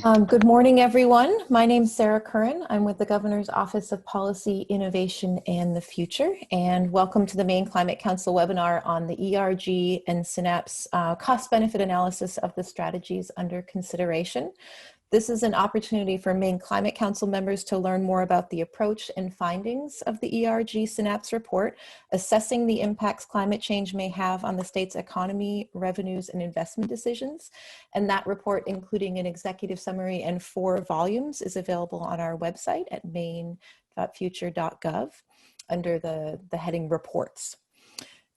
Good morning, everyone. My name is Sarah Curran. I'm with the Governor's Office of Policy, Innovation, and the Future, and welcome to the Maine Climate Council webinar on the ERG and Synapse cost-benefit analysis of the strategies under consideration. This is an opportunity for Maine Climate Council members to learn more about the approach and findings of the ERG Synapse report, assessing the impacts climate change may have on the state's economy, revenues, and investment decisions. And that report, including an executive summary and 4 volumes, is available on our website at maine.future.gov under the heading Reports.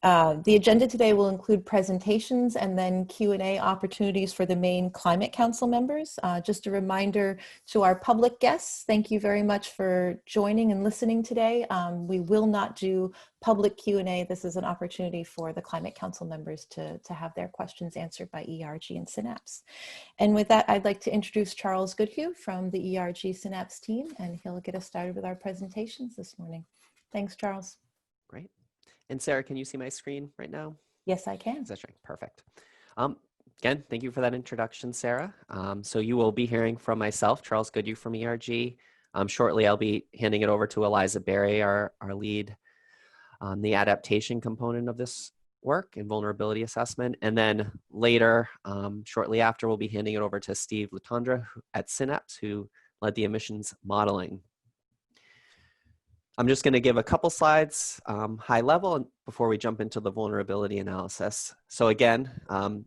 The agenda today will include presentations and then Q&A opportunities for the Maine Climate Council members. Just a reminder to our public guests, thank you very much for joining and listening today. We will not do public Q&A. This is an opportunity for the Climate Council members to have their questions answered by ERG and Synapse. And with that, I'd like to introduce Charles Goodhue from the ERG Synapse team, and he'll get us started with our presentations this morning. Thanks, Charles. Great. And Sarah, can you see my screen right now? Yes, I can. That's right. Perfect. Again, thank you for that introduction, Sarah. So you will be hearing from myself, Charles Goodhue from ERG. Shortly, I'll be handing it over to Eliza Berry, our lead on the adaptation component of this work and vulnerability assessment. And then later, shortly after, we'll be handing it over to Steve Latondra at Synapse, who led the emissions modeling. I'm just going to give a couple slides high level before we jump into the vulnerability analysis. So again,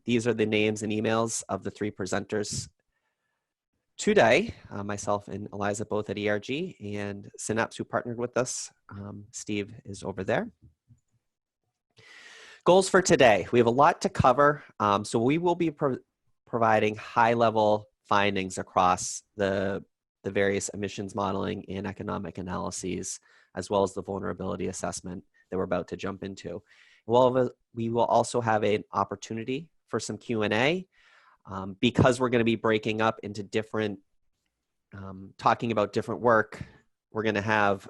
these are the names and emails of the 3 presenters today, myself and Eliza both at ERG, and Synapse who partnered with us. Steve is over there. Goals for today. We have a lot to cover, so we will be providing high level findings across the various emissions modeling and economic analyses, as well as the vulnerability assessment that we're about to jump into. We will also have an opportunity for some Q&A because we're going to be breaking up into different, talking about different work. We're going to have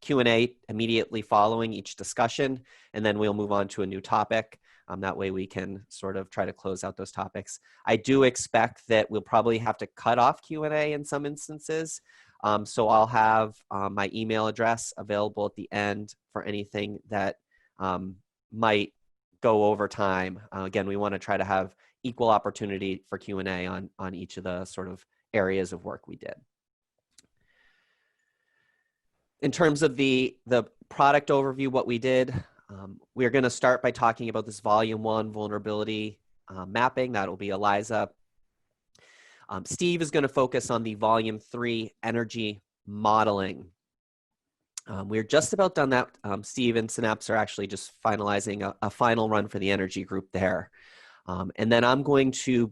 Q&A immediately following each discussion, and then we'll move on to a new topic. That way we can sort of try to close out those topics. I do expect that we'll probably have to cut off Q&A in some instances. So I'll have my email address available at the end for anything that might go over time. Again, we want to try to have equal opportunity for Q&A on each of the sort of areas of work we did. In terms of the product overview, what we did, we're going to start by talking about this volume 1 vulnerability mapping. That'll be Eliza. Steve is going to focus on the volume 3 energy modeling. We're just about done that. Steve and Synapse are actually just finalizing a final run for the energy group there. And then I'm going to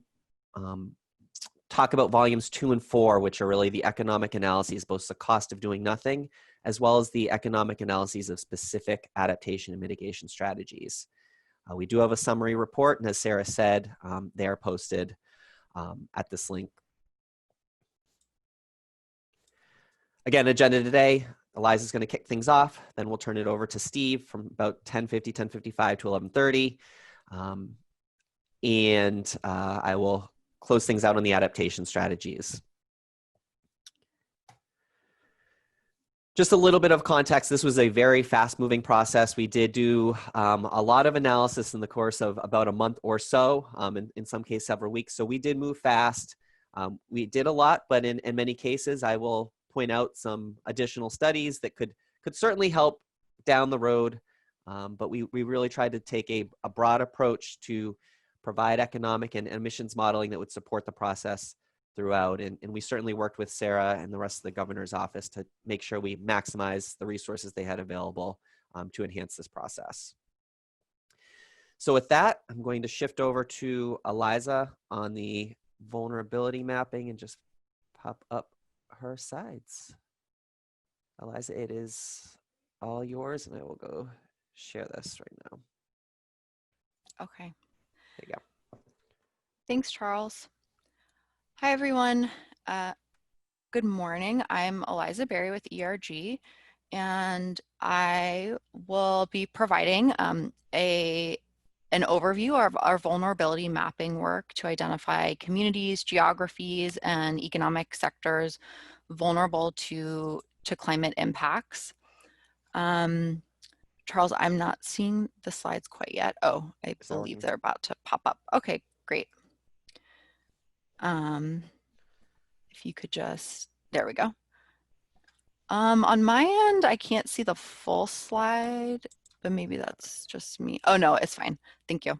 talk about volumes 2 and 4, which are really the economic analyses, both the cost of doing nothing, as well as the economic analyses of specific adaptation and mitigation strategies. We do have a summary report, and as Sarah said, they are posted at this link. Again, agenda today, Eliza's going to kick things off, then we'll turn it over to Steve from about 10:50, 10:55 to 11:30. And I will close things out on the adaptation strategies. Just a little bit of context. This was a very fast-moving process. We did do a lot of analysis in the course of about a month or so, in some cases several weeks. So we did move fast. We did a lot, but in many cases, I will point out some additional studies that could certainly help down the road. But we really tried to take a broad approach to provide economic and emissions modeling that would support the process throughout. And we certainly worked with Sarah and the rest of the governor's office to make sure we maximize the resources they had available to enhance this process. So with that, I'm going to shift over to Eliza on the vulnerability mapping and just pop up her sides. Eliza, it is all yours, and I will go share this right now. Okay. There you go. Thanks, Charles. Hi, everyone. Good morning. I'm Eliza Berry with ERG, and I will be providing a an overview of our vulnerability mapping work to identify communities, geographies, and economic sectors vulnerable to climate impacts. Charles, I'm not seeing the slides quite yet. Oh, I believe they're about to pop up. Okay, great. If you could just, there we go. On my end, I can't see the full slide, but maybe that's just me. Oh no, it's fine. Thank you.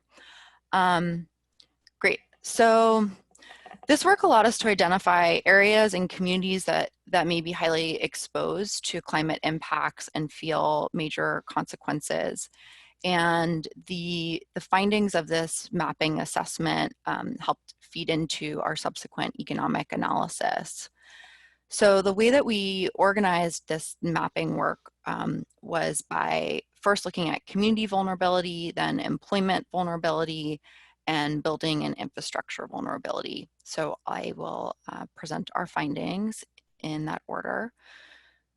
Great. So this work allowed us to identify areas and communities that may be highly exposed to climate impacts and feel major consequences. And the findings of this mapping assessment helped feed into our subsequent economic analysis. So the way that we organized this mapping work was by first looking at community vulnerability, then employment vulnerability, and building and infrastructure vulnerability. So I will present our findings in that order.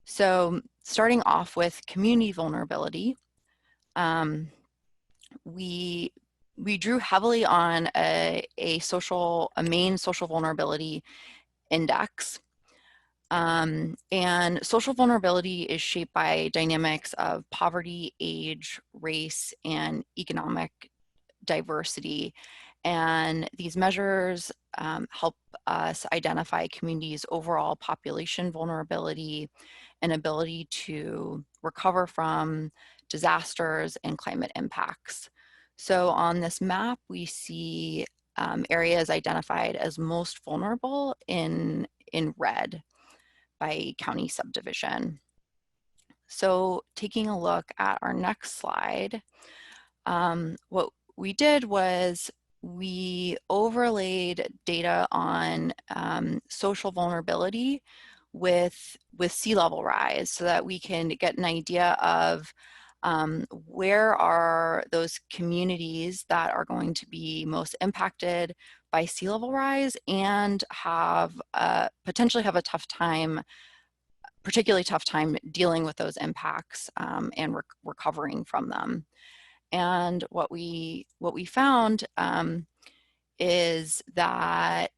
So starting off with community vulnerability, we drew heavily on a Maine social vulnerability index. And social vulnerability is shaped by dynamics of poverty, age, race, and economic diversity. And these measures help us identify communities' overall population vulnerability and ability to recover from disasters and climate impacts. So on this map, we see areas identified as most vulnerable in red by county subdivision. So taking a look at our next slide, what we did was we overlaid data on social vulnerability with sea level rise so that we can get an idea of where are those communities that are going to be most impacted by sea level rise and have potentially have a tough time, particularly tough time dealing with those impacts and recovering from them. And what we found is that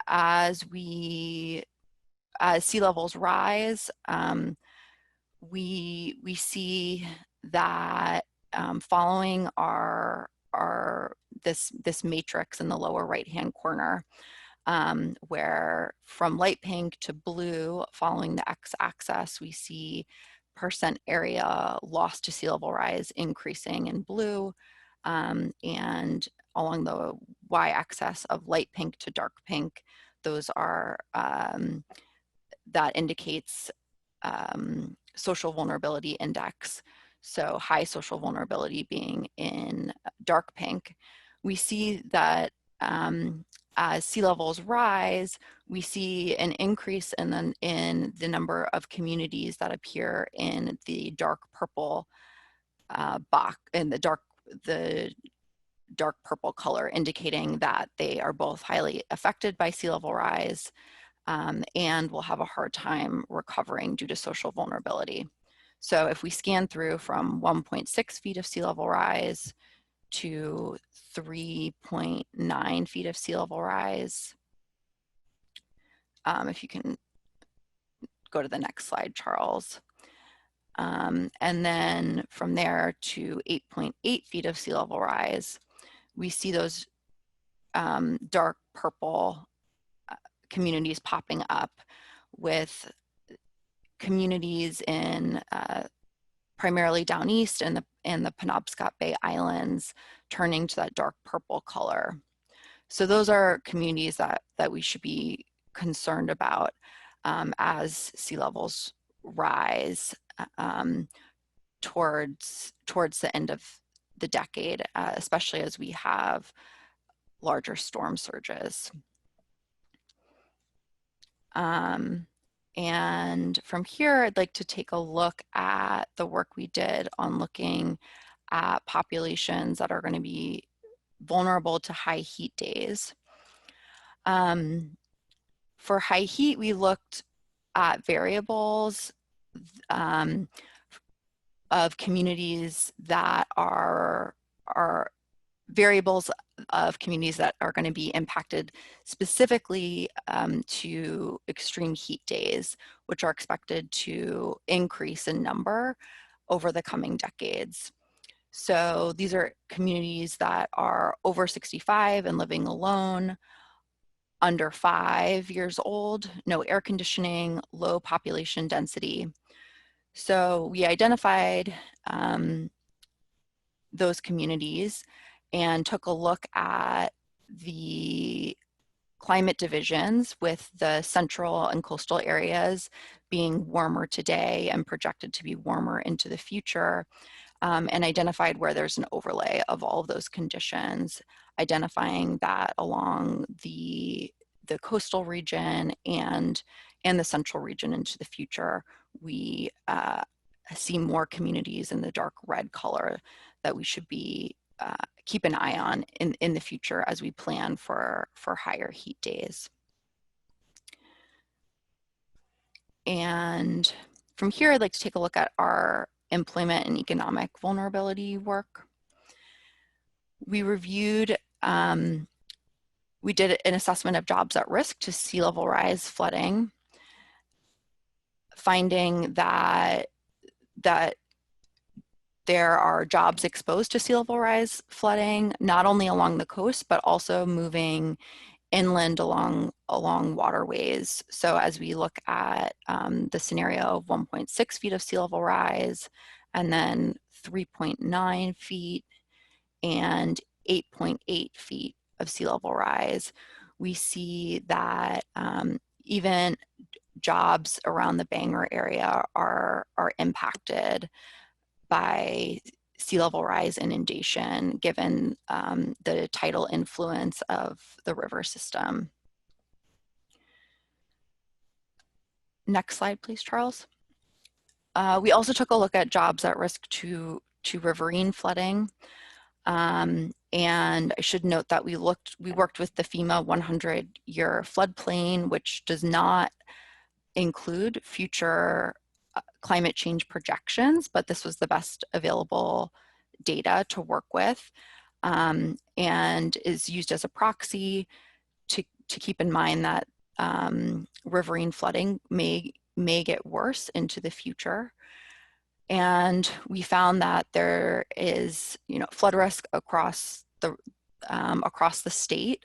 as sea levels rise, we see that following this matrix in the lower right hand corner, where from light pink to blue, following the x-axis, we see percent area lost to sea level rise increasing in blue, and along the y-axis of light pink to dark pink, those are that indicates social vulnerability index. So high social vulnerability being in dark pink. We see that as sea levels rise, we see an increase in the number of communities that appear in the dark purple box, in the dark purple color, indicating that they are both highly affected by sea level rise and will have a hard time recovering due to social vulnerability. So if we scan through from 1.6 feet of sea level rise to 3.9 feet of sea level rise, if you can go to the next slide, Charles. And then from there to 8.8 feet of sea level rise, we see those dark purple communities popping up, with communities in primarily down east and the Penobscot Bay Islands turning to that dark purple color. So those are communities that we should be concerned about as sea levels rise towards the end of the decade, especially as we have larger storm surges. And from here, I'd like to take a look at the work we did on looking at populations that are going to be vulnerable to high heat days. For high heat, we looked at variables of communities that are variables of communities that are going to be impacted specifically to extreme heat days, which are expected to increase in number over the coming decades. So these are communities that are over 65 and living alone, under 5 years old, no air conditioning, low population density. So we identified those communities and took a look at the climate divisions, with the central and coastal areas being warmer today and projected to be warmer into the future, and identified where there's an overlay of all of those conditions, identifying that along the coastal region and the central region into the future, we see more communities in the dark red color that we should be keep an eye on in the future as we plan for higher heat days. And from here, I'd like to take a look at our employment and economic vulnerability work. We reviewed, we did an assessment of jobs at risk to sea level rise flooding, finding that there are jobs exposed to sea level rise flooding, not only along the coast, but also moving inland along waterways. So as we look at the scenario of 1.6 feet of sea level rise, and then 3.9 feet and 8.8 feet of sea level rise, we see that even jobs around the Bangor area are impacted by sea level rise inundation, given the tidal influence of the river system. Next slide, please, Charles. We also took a look at jobs at risk to riverine flooding. And I should note that we worked with the FEMA 100-year floodplain, which does not include future climate change projections, but this was the best available data to work with, and is used as a proxy to keep in mind that riverine flooding may get worse into the future. And we found that there is, flood risk across the state,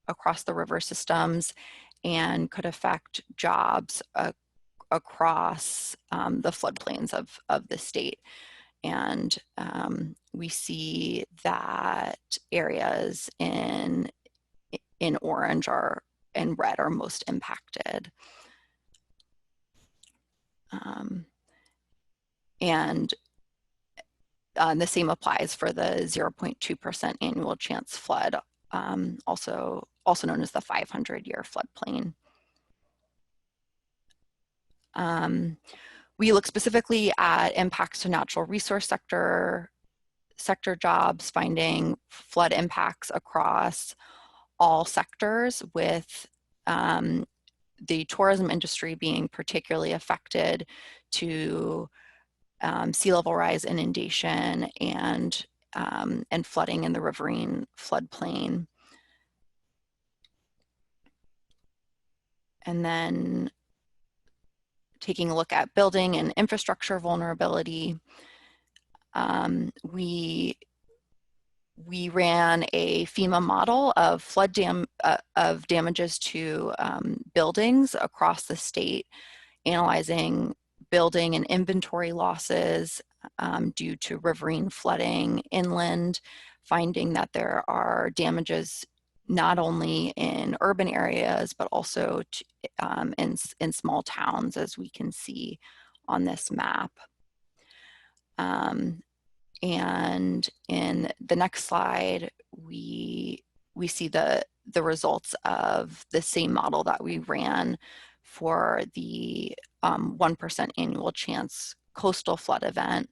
across the river systems, and could affect jobs across the floodplains of the state. And we see that areas in orange and red are most impacted. And the same applies for the 0.2% annual chance flood, also known as the 500-year floodplain. We look specifically at impacts to natural resource sector jobs, finding flood impacts across all sectors, with the tourism industry being particularly affected to sea level rise inundation and flooding in the riverine floodplain. And then taking a look at building and infrastructure vulnerability, we ran a FEMA model of flood damages to buildings across the state, analyzing building and inventory losses due to riverine flooding inland, finding that there are damages not only in urban areas, but also in small towns, as we can see on this map. And in the next slide, we see the results of the same model that we ran for the 1% annual chance coastal flood event,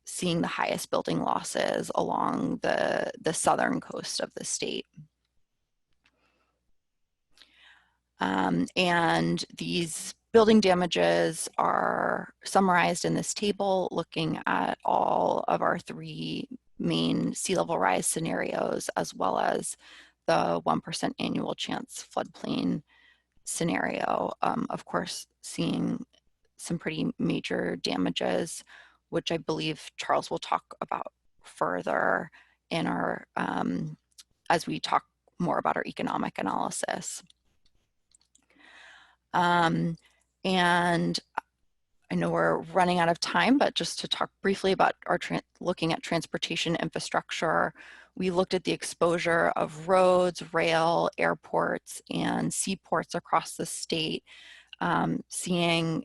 seeing the highest building losses along the southern coast of the state. And these building damages are summarized in this table, looking at all of our 3 Maine sea level rise scenarios, as well as the 1% annual chance floodplain scenario. Of course, seeing some pretty major damages, which I believe Charles will talk about further in our, as we talk more about our economic analysis. And I know we're running out of time, but just to talk briefly about our looking at transportation infrastructure, we looked at the exposure of roads, rail, airports, and seaports across the state, seeing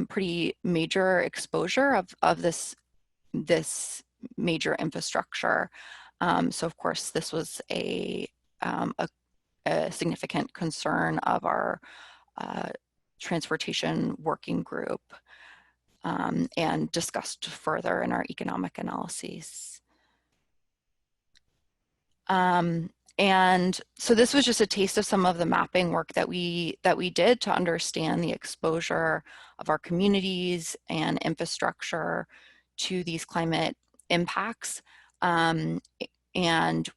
pretty major exposure of this major infrastructure. So of course, this was a significant concern of our transportation working group, and discussed further in our economic analyses. And so this was just a taste of some of the mapping work that we did to understand the exposure of our communities and infrastructure to these climate impacts. And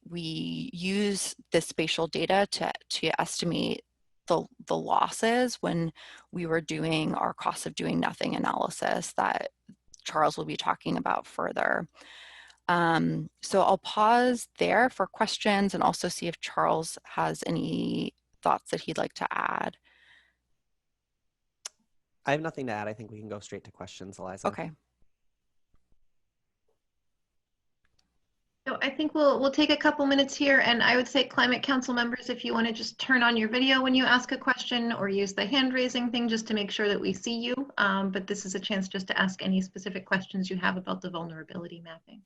we use this spatial data to estimate the losses when we were doing our cost of doing nothing analysis that Charles will be talking about further. So I'll pause there for questions and also see if Charles has any thoughts that he'd like to add. I have nothing to add. I think we can go straight to questions, Eliza. Okay. So I think we'll take a couple minutes here, and I would say Climate Council members, if you want to just turn on your video when you ask a question or use the hand raising thing just to make sure that we see you. But this is a chance just to ask any specific questions you have about the vulnerability mapping.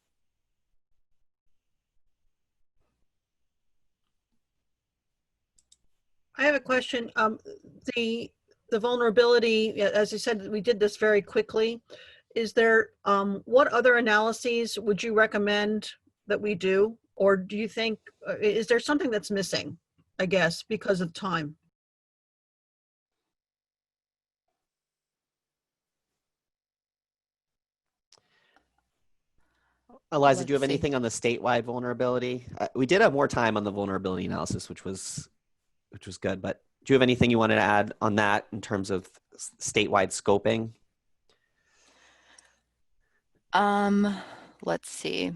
I have a question. The vulnerability, as I said, we did this very quickly. Is there, what other analyses would you recommend that we do? Or do you think, is there something that's missing, I guess, because of time? Eliza, do you have Let's see. anything on the statewide vulnerability? We did have more time on the vulnerability analysis, which was good, but do you have anything you wanted to add on that in terms of statewide scoping? Let's see.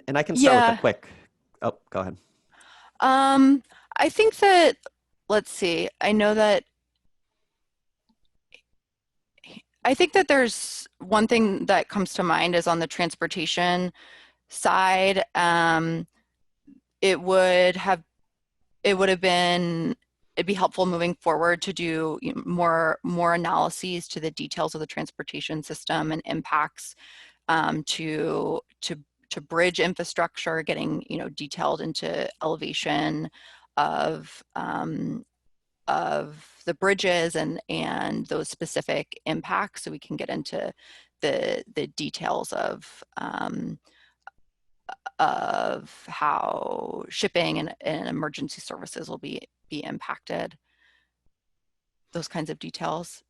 And I can start with a quick, oh, go ahead. I think that, let's see, I think that there's one thing that comes to mind is on the transportation side. It'd be helpful moving forward to do more analyses to the details of the transportation system and impacts to bridge infrastructure, getting detailed into elevation of the bridges and those specific impacts, so we can get into the details of how shipping and emergency services will be impacted. Those kinds of details.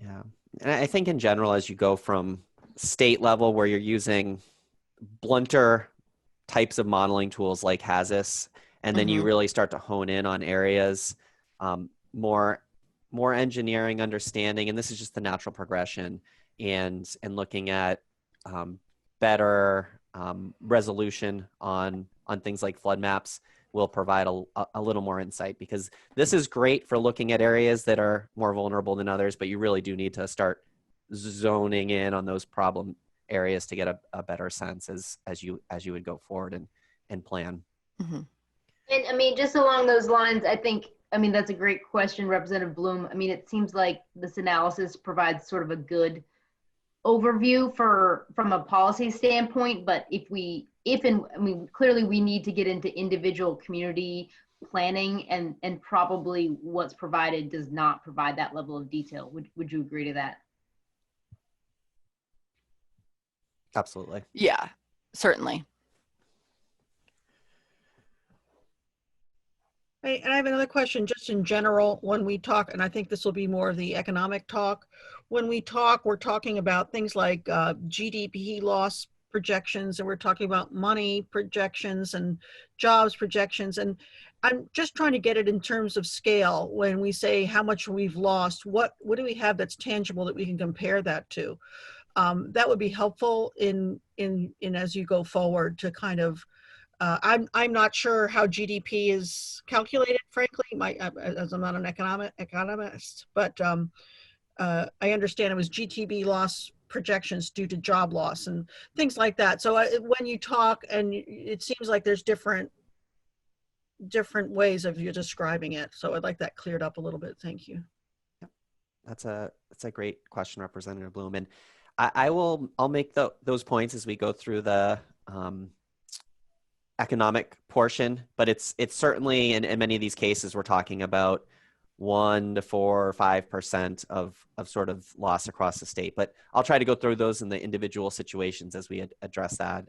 Yeah, and I think in general, as you go from state level where you're using blunter types of modeling tools like HAZIS, and then you really start to hone in on areas, more engineering understanding, and this is just the natural progression, and looking at better resolution on things like flood maps will provide a little more insight, because this is great for looking at areas that are more vulnerable than others, but you really do need to start zoning in on those problem areas to get a better sense as you would go forward and plan. And I mean, just along those lines, I mean, that's a great question, Representative Bloom. I mean, it seems like this analysis provides sort of a good overview from a policy standpoint, but I mean, clearly we need to get into individual community planning, and probably what's provided does not provide that level of detail. Would you agree to that? Absolutely. Yeah, certainly. Hey, and I have another question, just in general, when we talk, and I think this will be more of the economic talk. When we talk, we're talking about things like GDP loss projections, and we're talking about money projections and jobs projections. And I'm just trying to get it in terms of scale. When we say how much we've lost, what do we have that's tangible that we can compare that to? That would be helpful in as you go forward to kind of I'm not sure how GDP is calculated, frankly, as I'm not an economist, but I understand it was GTB loss projections due to job loss and things like that. So when you talk, and it seems like there's different ways of you describing it. So I'd like that cleared up a little bit. Thank you. That's a great question, Representative Bloom, and I'll make those points as we go through the economic portion, but it's certainly in many of these cases we're talking about 1 to 4 or 5% of sort of loss across the state. But I'll try to go through those in the individual situations as we address that.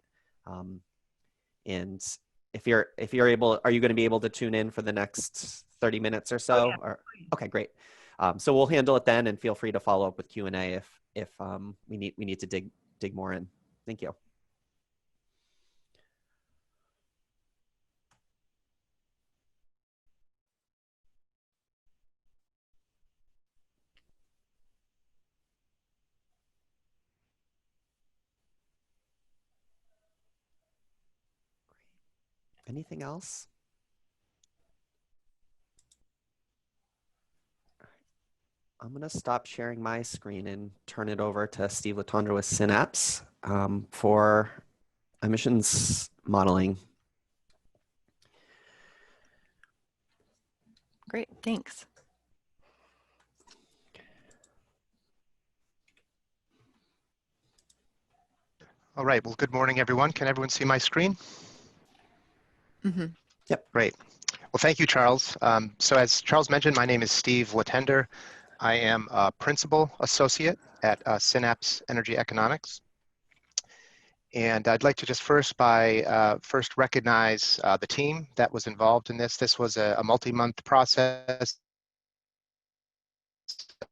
And if you're able, are you going to be able to tune in for the next 30 minutes or so? Oh, yeah. Or, okay, great. So we'll handle it then, and feel free to follow up with Q&A if we need to dig more in. Thank you. Anything else? I'm going to stop sharing my screen and turn it over to Steve Latondra with Synapse for emissions modeling. Great, thanks. All right, well, good morning, everyone. Can everyone see my screen? Mm-hmm. Yep. Great. Well, thank you, Charles. So as Charles mentioned, my name is Steve Latender. I am a principal associate at Synapse Energy Economics. And I'd like to just first recognize the team that was involved in this. This was a multi-month process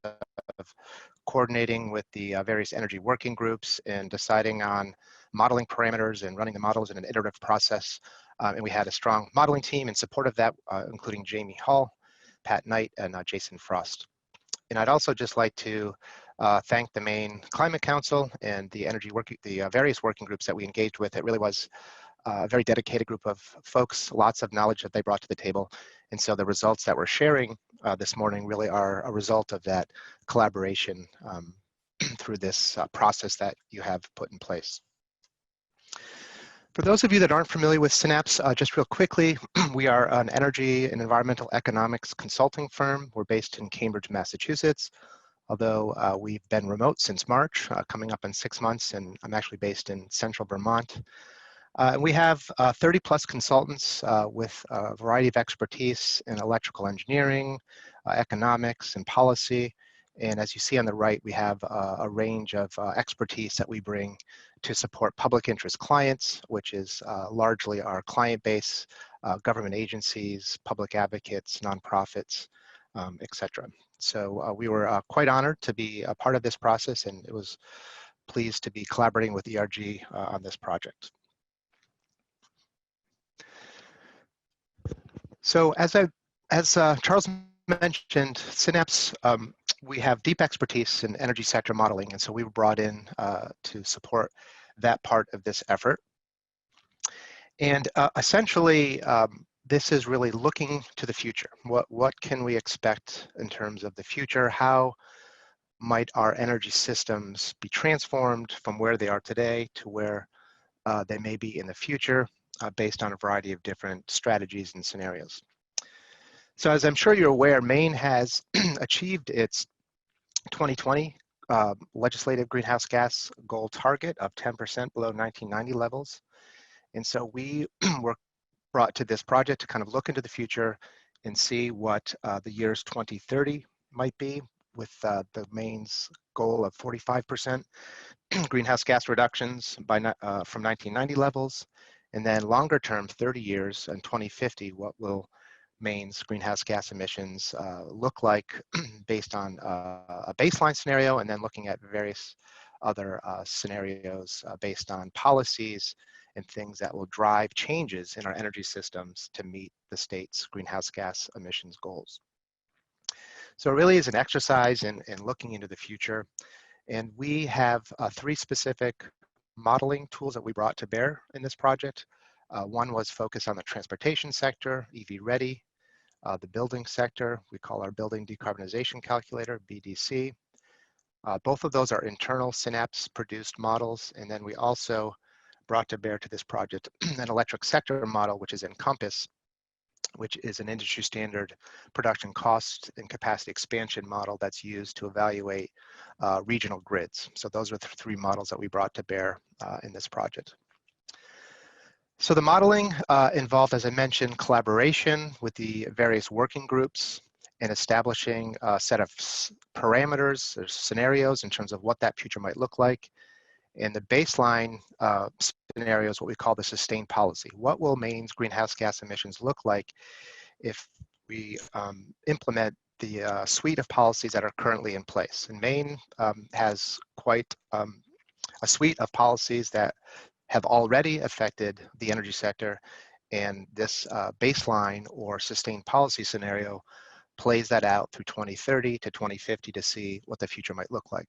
of coordinating with the various energy working groups and deciding on modeling parameters and running the models in an iterative process. And we had a strong modeling team in support of that, including Jamie Hall, Pat Knight, and Jason Frost. And I'd also just like to thank the Maine Climate Council and the various working groups that we engaged with. It really was a very dedicated group of folks, lots of knowledge that they brought to the table. And so the results that we're sharing this morning really are a result of that collaboration through this process that you have put in place. For those of you that aren't familiar with Synapse, just real quickly, we are an energy and environmental economics consulting firm. We're based in Cambridge, Massachusetts, although we've been remote since March, coming up in 6 months, and I'm actually based in central Vermont. We have 30 plus consultants with a variety of expertise in electrical engineering, economics, and policy. And as you see on the right, we have a range of expertise that we bring to support public interest clients, which is largely our client base, government agencies, public advocates, nonprofits, etc. So we were quite honored to be a part of this process, and it was pleased to be collaborating with ERG on this project. So as Charles mentioned, Synapse, we have deep expertise in energy sector modeling, and so we were brought in to support that part of this effort. And essentially, this is really looking to the future. What can we expect in terms of the future? How might our energy systems be transformed from where they are today to where they may be in the future based on a variety of different strategies and scenarios? So as I'm sure you're aware, Maine has achieved its 2020 legislative greenhouse gas goal target of 10% below 1990 levels. And so we were brought to this project to kind of look into the future and see what the years 2030 might be, with the Maine's goal of 45% greenhouse gas reductions by from 1990 levels. And then longer term, 30 years and 2050, what will Maine's greenhouse gas emissions look like based on a baseline scenario, and then looking at various other scenarios based on policies and things that will drive changes in our energy systems to meet the state's greenhouse gas emissions goals. So it really is an exercise in looking into the future. And we have 3 specific modeling tools that we brought to bear in this project. One was focused on the transportation sector, EV ready. The building sector, we call our building decarbonization calculator, BDC. Both of those are internal Synapse produced models. And then we also brought to bear to this project an electric sector model, which is Encompass, which is an industry standard production cost and capacity expansion model that's used to evaluate regional grids. So those are the 3 models that we brought to bear in this project. So the modeling involved, as I mentioned, collaboration with the various working groups and establishing a set of parameters or scenarios in terms of what that future might look like. And the baseline scenario is what we call the sustained policy. What will Maine's greenhouse gas emissions look like if we implement the suite of policies that are currently in place? And Maine has quite a suite of policies that have already affected the energy sector, and this baseline or sustained policy scenario plays that out through 2030 to 2050 to see what the future might look like.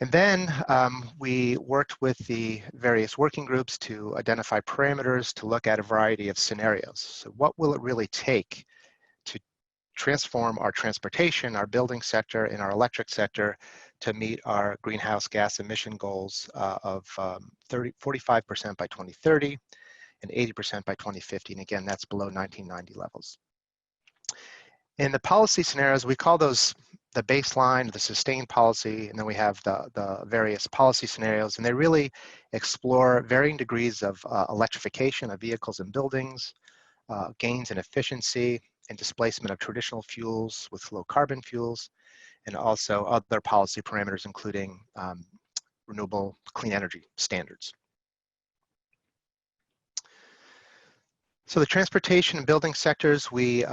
And then we worked with the various working groups to identify parameters to look at a variety of scenarios. So what will it really take to transform our transportation, our building sector, and our electric sector to meet our greenhouse gas emission goals of 45% by 2030 and 80% by 2050. And again, that's below 1990 levels. In the policy scenarios, we call those the baseline, the sustained policy, and then we have the various policy scenarios, and they really explore varying degrees of electrification of vehicles and buildings, gains in efficiency and displacement of traditional fuels with low carbon fuels, and also other policy parameters, including renewable clean energy standards. So the transportation and building sectors, we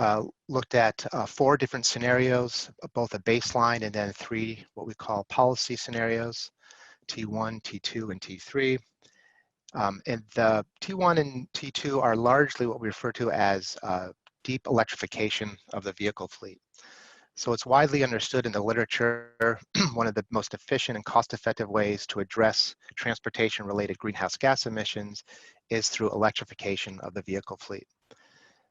looked at 4 different scenarios, both a baseline and then 3 what we call policy scenarios, T1, T2, and T3. And the T1 and T2 are largely what we refer to as deep electrification of the vehicle fleet. So it's widely understood in the literature, one of the most efficient and cost-effective ways to address transportation-related greenhouse gas emissions is through electrification of the vehicle fleet.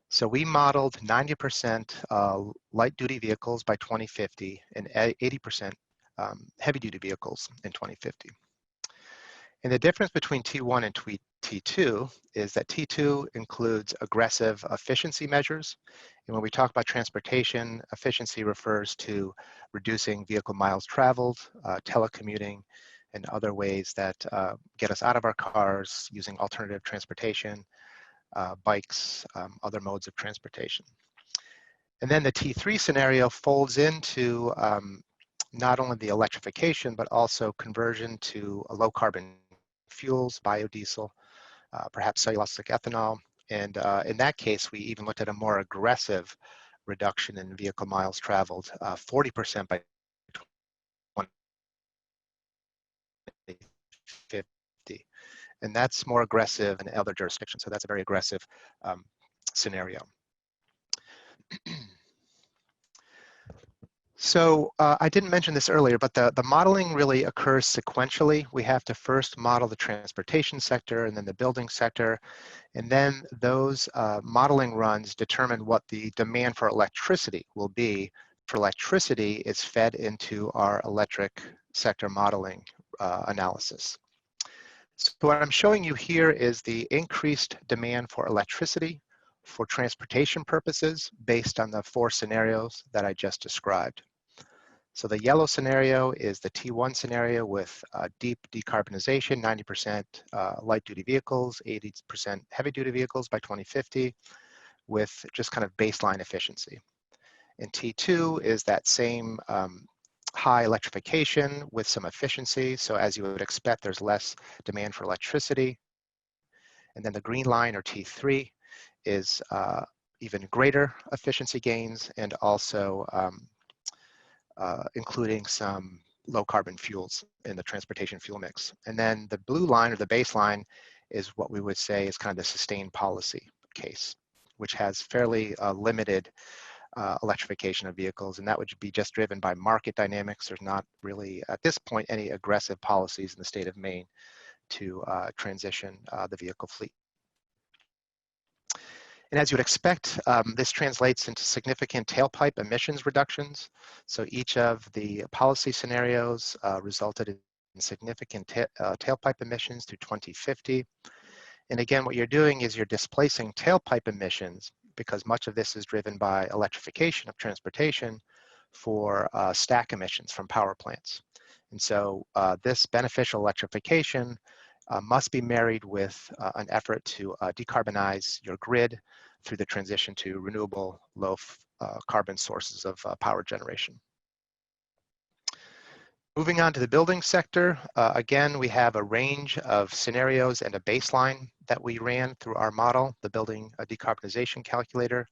So we modeled 90% light-duty vehicles by 2050 and 80% heavy-duty vehicles in 2050. And the difference between T1 and T2 is that T2 includes aggressive efficiency measures. And when we talk about transportation, efficiency refers to reducing vehicle miles traveled, telecommuting, and other ways that get us out of our cars using alternative transportation, bikes, other modes of transportation. And then the T3 scenario folds into not only the electrification, but also conversion to a low carbon fuels, biodiesel, perhaps cellulosic ethanol. And in that case, we even looked at a more aggressive reduction in vehicle miles traveled, 40% by 2050. And that's more aggressive in other jurisdictions. So that's a very aggressive scenario. So I didn't mention this earlier, but the modeling really occurs sequentially. We have to first model the transportation sector and then the building sector. And then those modeling runs determine what the demand for electricity will be. For electricity is fed into our electric sector modeling analysis. So what I'm showing you here is the increased demand for electricity for transportation purposes based on the 4 scenarios that I just described. So the yellow scenario is the T1 scenario with deep decarbonization, 90% light-duty vehicles, 80% heavy-duty vehicles by 2050 with just kind of baseline efficiency. And T2 is that same high electrification with some efficiency. So as you would expect, there's less demand for electricity. And then the green line, or T3, is even greater efficiency gains, and also including some low carbon fuels in the transportation fuel mix. And then the blue line, or the baseline, is what we would say is kind of the sustained policy case, which has fairly limited electrification of vehicles, and that would be just driven by market dynamics. There's not really, at this point, any aggressive policies in the state of Maine to transition the vehicle fleet. And as you would expect, this translates into significant tailpipe emissions reductions. So each of the policy scenarios resulted in significant tailpipe emissions through 2050. And again, what you're doing is you're displacing tailpipe emissions, because much of this is driven by electrification of transportation, for stack emissions from power plants. And so this beneficial electrification must be married with an effort to decarbonize your grid through the transition to renewable low carbon sources of power generation. Moving on to the building sector, again, we have a range of scenarios and a baseline that we ran through our model, the building decarbonization calculator.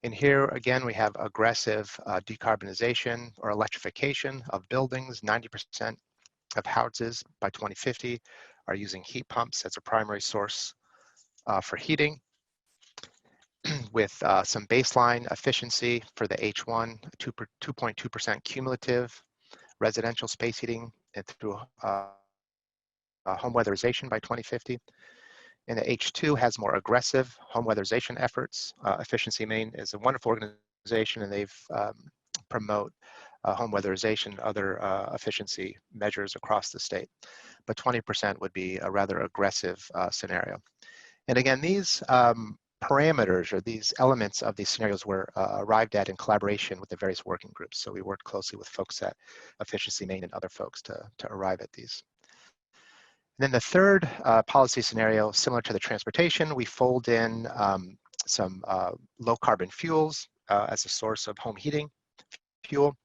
And here, again, we have aggressive decarbonization or electrification of buildings. 90% of houses by 2050 are using heat pumps as a primary source for heating, with some baseline efficiency for the H1, 2.2% cumulative residential space heating and through home weatherization by 2050. And the H2 has more aggressive home weatherization efforts. Efficiency Maine is a wonderful organization, and they've promote home weatherization, other efficiency measures across the state. But 20% would be a rather aggressive scenario. And again, these parameters, or these elements of these scenarios, were arrived at in collaboration with the various working groups. So we worked closely with folks at Efficiency Maine and other folks to arrive at these. And then the third policy scenario, similar to the transportation, we fold in some low carbon fuels as a source of home heating fuel.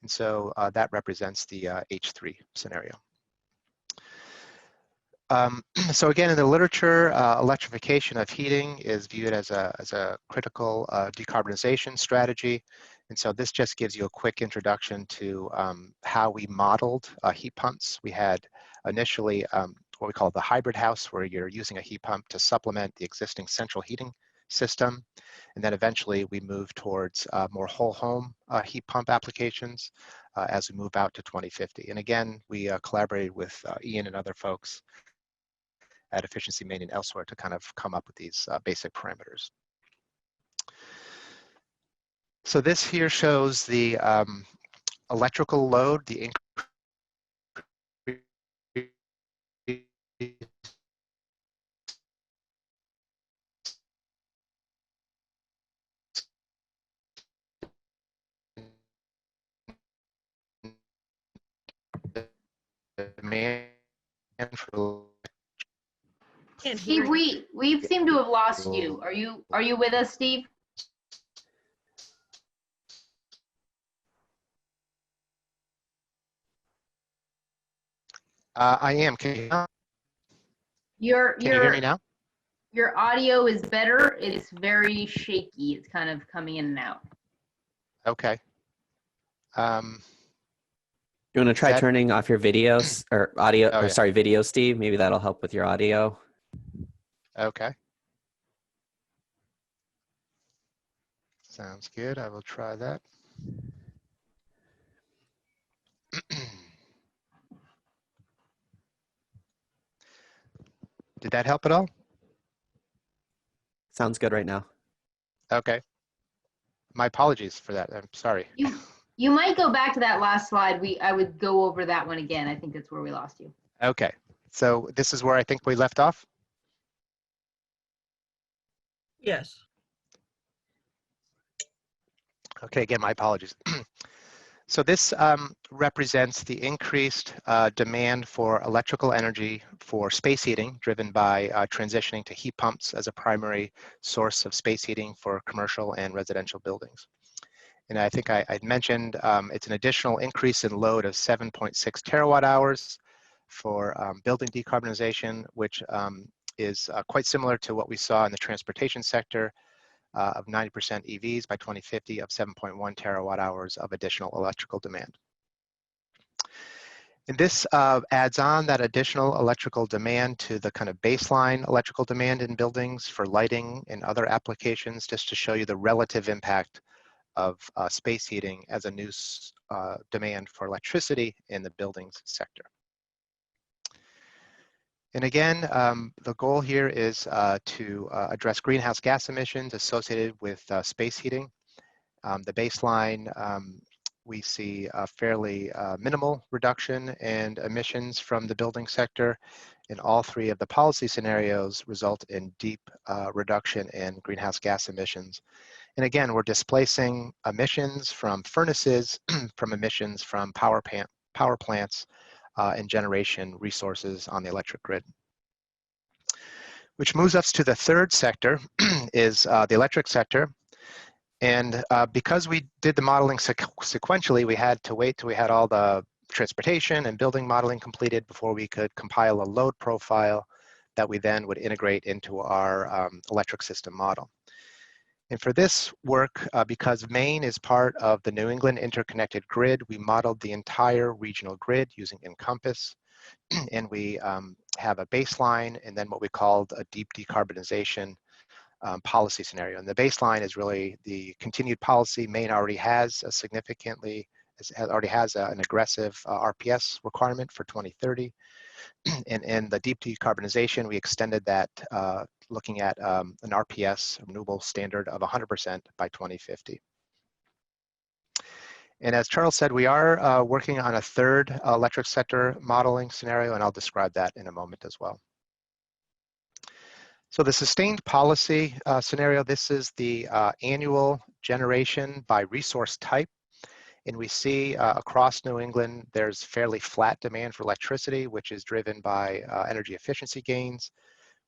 And so that represents the H3 scenario. So again, in the literature, electrification of heating is viewed as a critical decarbonization strategy. And so this just gives you a quick introduction to how we modeled heat pumps. We had initially what we call the hybrid house, where you're using a heat pump to supplement the existing central heating system. And then eventually we move towards more whole home heat pump applications as we move out to 2050. And again, we collaborated with Ian and other folks at Efficiency Maine and elsewhere to kind of come up with these basic parameters. So this here shows the electrical load, the demand for Steve, we seem to have lost you. Are you with us, Steve? I am. Can you hear me now? Your audio is better. It's very shaky. It's kind of coming in and out. Okay. You want to try turning off your videos or audio, Oh, or yeah. sorry, video, Steve? Maybe that'll help with your audio. Okay. Sounds good. I will try that. Did that help at all? Sounds good right now. Okay. My apologies for that. I'm sorry. You might go back to that last slide. I would go over that one again. I think that's where we lost you. Okay. So this is where I think we left off. Yes. Okay, again, my apologies. So this represents the increased demand for electrical energy for space heating, driven by transitioning to heat pumps as a primary source of space heating for commercial and residential buildings. And I think I'd mentioned it's an additional increase in load of 7.6 terawatt hours for building decarbonization, which is quite similar to what we saw in the transportation sector of 90% EVs by 2050 of 7.1 terawatt hours of additional electrical demand. And this adds on that additional electrical demand to the kind of baseline electrical demand in buildings for lighting and other applications, just to show you the relative impact of space heating as a new demand for electricity in the buildings sector. And again, the goal here is to address greenhouse gas emissions associated with space heating. The baseline, we see a fairly minimal reduction in emissions from the building sector, and all three of the policy scenarios result in deep reduction in greenhouse gas emissions. And again, we're displacing emissions from furnaces, from emissions from power plants, and generation resources on the electric grid. Which moves us to the third sector, is the electric sector. And because we did the modeling sequentially, we had to wait till we had all the transportation and building modeling completed before we could compile a load profile that we then would integrate into our electric system model. And for this work, because Maine is part of the New England interconnected grid, we modeled the entire regional grid using Encompass. And we have a baseline and then what we called a deep decarbonization policy scenario. And the baseline is really the continued policy. Maine already has a an aggressive RPS requirement for 2030. And in the deep decarbonization, we extended that looking at an RPS, renewable standard of 100% by 2050. And as Charles said, we are working on a third electric sector modeling scenario, and I'll describe that in a moment as well. So the sustained policy scenario, this is the annual generation by resource type. And we see across New England, there's fairly flat demand for electricity, which is driven by energy efficiency gains.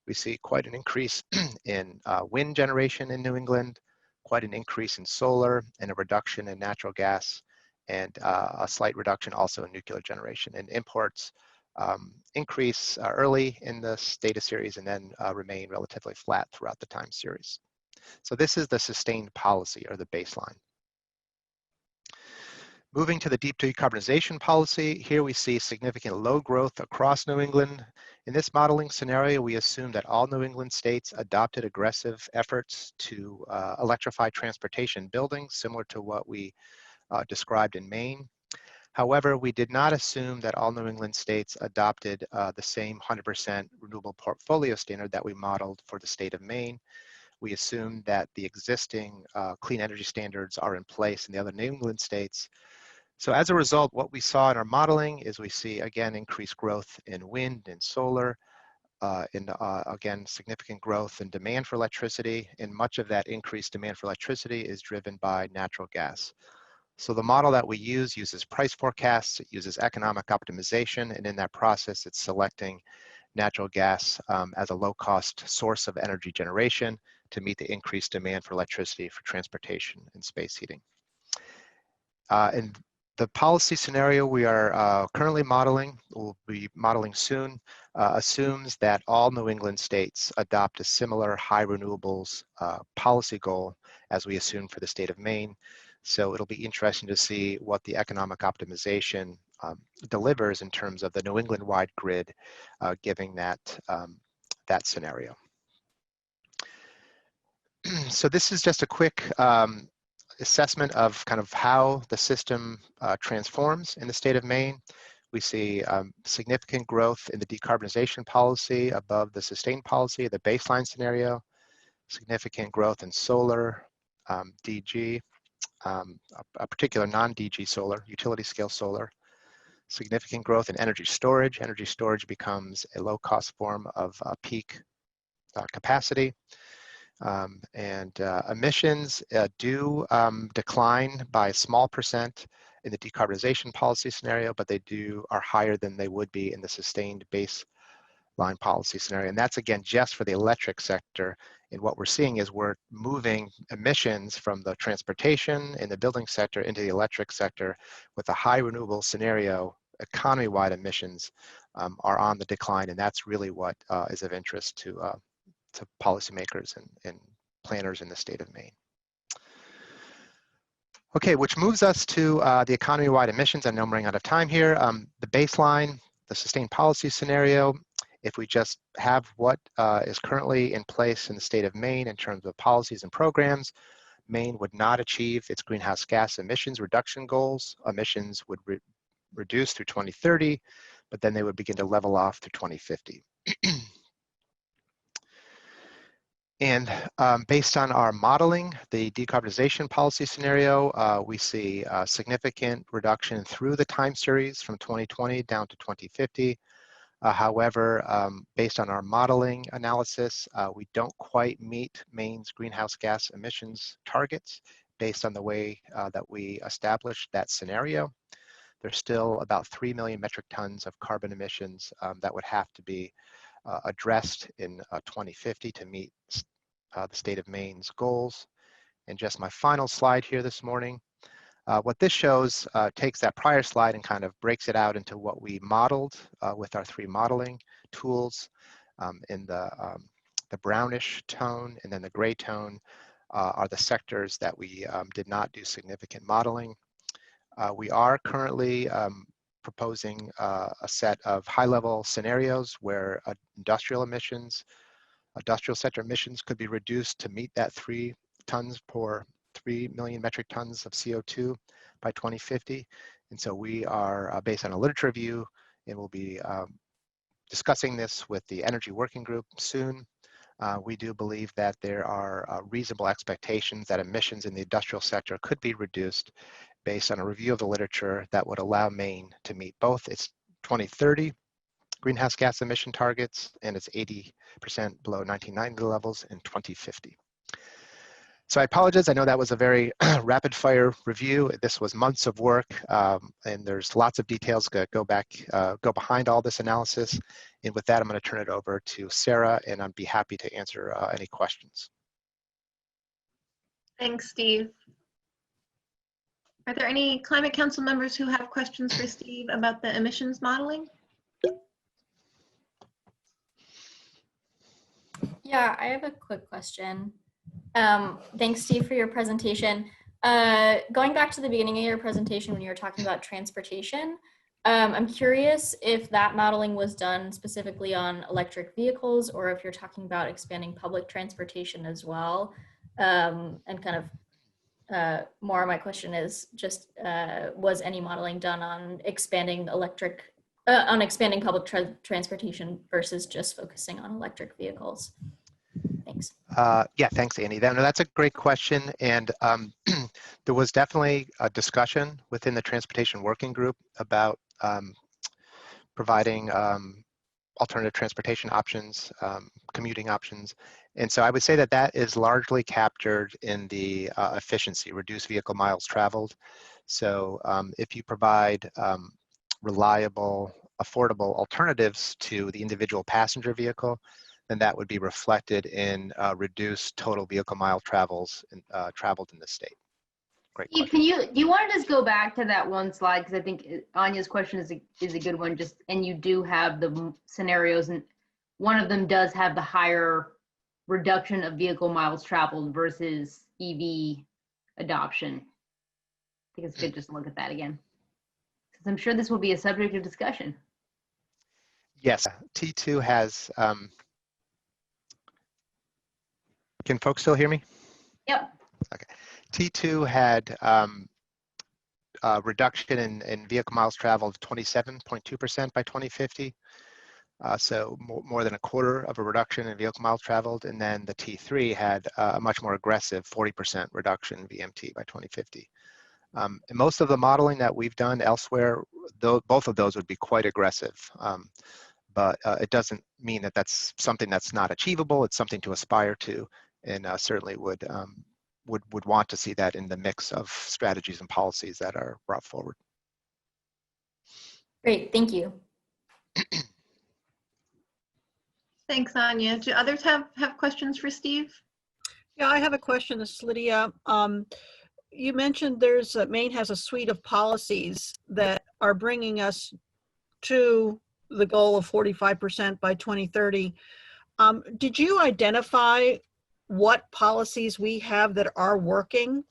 We see quite an increase in wind generation in New England, quite an increase in solar, and a reduction in natural gas, and a slight reduction also in nuclear generation. And imports increase early in this data series and then remain relatively flat throughout the time series. So this is the sustained policy, or the baseline. Moving to the deep decarbonization policy, here we see significant load growth across New England. In this modeling scenario, we assume that all New England states adopted aggressive efforts to electrify transportation buildings, similar to what we described in Maine. However, we did not assume that all New England states adopted the same 100% renewable portfolio standard that we modeled for the state of Maine. We assumed that the existing clean energy standards are in place in the other New England states. So as a result, what we saw in our modeling is we see, again, increased growth in wind and solar, again, significant growth in demand for electricity, and much of that increased demand for electricity is driven by natural gas. So the model that we use uses price forecasts, it uses economic optimization, and in that process, it's selecting natural gas as a low-cost source of energy generation to meet the increased demand for electricity for transportation and space heating. And the policy scenario we are currently modeling, we'll be modeling soon, assumes that all New England states adopt a similar high renewables policy goal as we assume for the state of Maine. So it'll be interesting to see what the economic optimization delivers in terms of the New England-wide grid, given that, that scenario. So this is just a quick assessment of kind of how the system transforms in the state of Maine. We see significant growth in the decarbonization policy above the sustained policy, the baseline scenario, significant growth in solar, DG, a particular non-DG solar, utility scale solar, significant growth in energy storage. Energy storage becomes a low-cost form of peak capacity. Emissions do decline by a small percent in the decarbonization policy scenario, but they are higher than they would be in the sustained baseline policy scenario. And that's, again, just for the electric sector. And what we're seeing is we're moving emissions from the transportation and the building sector into the electric sector with a high renewable scenario economy-wide emissions are on the decline, and that's really what is of interest to policymakers and planners in the state of Maine. Okay, which moves us to the economy-wide emissions. I know I'm running out of time here. The baseline, the sustained policy scenario, if we just have what is currently in place in the state of Maine in terms of policies and programs, Maine would not achieve its greenhouse gas emissions reduction goals. Emissions would reduce through 2030, but then they would begin to level off through 2050. And based on our modeling, the decarbonization policy scenario, we see a significant reduction through the time series from 2020 down to 2050. However, based on our modeling analysis, we don't quite meet Maine's greenhouse gas emissions targets based on the way that we established that scenario. There's still about 3 million metric tons of carbon emissions that would have to be addressed in 2050 to meet the state of Maine's goals. And just my final slide here this morning. What this shows takes that prior slide and kind of breaks it out into what we modeled with our 3 modeling tools. In the brownish tone and then the gray tone are the sectors that we did not do significant modeling. We are currently proposing a set of high-level scenarios where industrial sector emissions could be reduced to meet that 3 million metric tons of CO2 by 2050. And so we are based on a literature review, and we'll be discussing this with the Energy Working Group soon. We do believe that there are reasonable expectations that emissions in the industrial sector could be reduced based on a review of the literature that would allow Maine to meet both its 2030 greenhouse gas emission targets and its 80% below 1990 levels in 2050. So I apologize, I know that was a very rapid fire review. This was months of work, and there's lots of details that go behind all this analysis. And with that, I'm gonna turn it over to Sarah, and I'd be happy to answer any questions. Thanks, Steve. Are there any Climate Council members who have questions for Steve about the emissions modeling? Yeah, I have a quick question. Thanks, Steve, for your presentation. Going back to the beginning of your presentation when you were talking about transportation, I'm curious if that modeling was done specifically on electric vehicles or if you're talking about expanding public transportation as well. And kind of more of my question is just, was any modeling done on expanding public transportation versus just focusing on electric vehicles? Thanks. Yeah, thanks, Annie. That's a great question. And there was definitely a discussion within the Transportation Working Group about providing alternative transportation options, commuting options. And so I would say that that is largely captured in the efficiency, reduced vehicle miles traveled. So if you provide reliable, affordable alternatives to the individual passenger vehicle, then that would be reflected in reduced total vehicle mile traveled in the state. Great Steve, question. do you want to just go back to that one slide? Because I think Anya's question is a good one. And you do have the scenarios, and one of them does have the higher reduction of vehicle miles traveled versus EV adoption. I think it's good just to look at that again, because I'm sure this will be a subject of discussion. Yes, T2 has. Can folks still hear me? Yep. Okay. T2 had reduction in vehicle miles traveled of 27.2% by 2050. So more than a quarter of a reduction in vehicle miles traveled. And then the T3 had a much more aggressive 40% reduction in VMT by 2050. And most of the modeling that we've done elsewhere, both of those would be quite aggressive. But it doesn't mean that that's something that's not achievable. It's something to aspire to, and certainly would want to see that in the mix of strategies and policies that are brought forward. Great, thank you. Thanks, Anya. Do others have questions for Steve? Yeah, I have a question. This is Lydia. You mentioned Maine has a suite of policies that are bringing us to the goal of 45% by 2030, did you identify what policies we have that are working?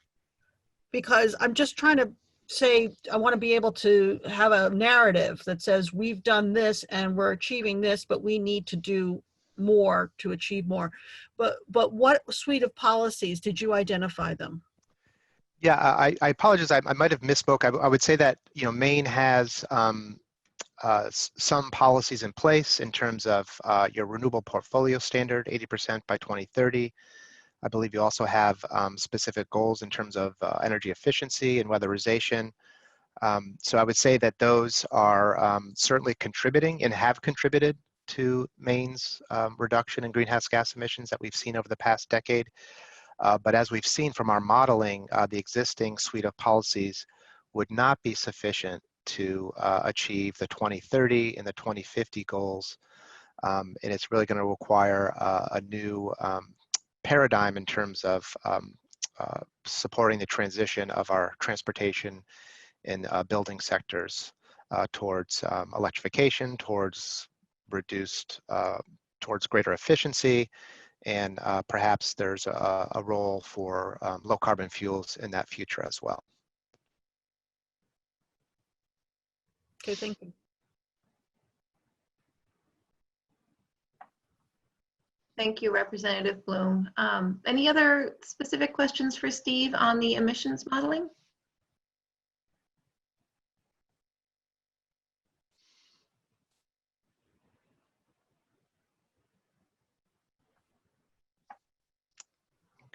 Because I'm just trying to say, I want to be able to have a narrative that says we've done this and we're achieving this, but we need to do more to achieve more. But what suite of policies did you identify them? Yeah, I apologize. I might have misspoke. I would say that, you know, Maine has some policies in place in terms of your renewable portfolio standard, 80% by 2030. I believe you also have specific goals in terms of energy efficiency and weatherization. So I would say that those are certainly contributing and have contributed to Maine's reduction in greenhouse gas emissions that we've seen over the past decade. But as we've seen from our modeling, the existing suite of policies would not be sufficient to achieve the 2030 and the 2050 goals. And it's really going to require a new paradigm in terms of supporting the transition of our transportation and building sectors towards electrification, towards towards greater efficiency, and perhaps there's a role for low carbon fuels in that future as well. Okay, thank you. Thank you, Representative Bloom. Any other specific questions for Steve on the emissions modeling?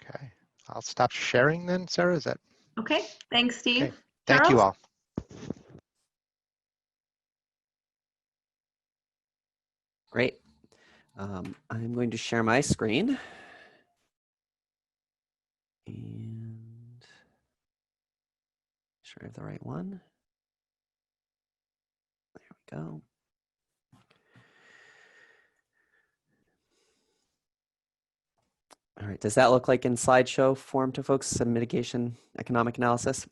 Okay, I'll stop sharing then, Sarah, is that? Okay, thanks, Steve. Okay. Thank you all. Great. I'm going to share my screen. And sure I have the right one. There we go. All right, does that look like in slideshow form to folks, some mitigation economic analysis?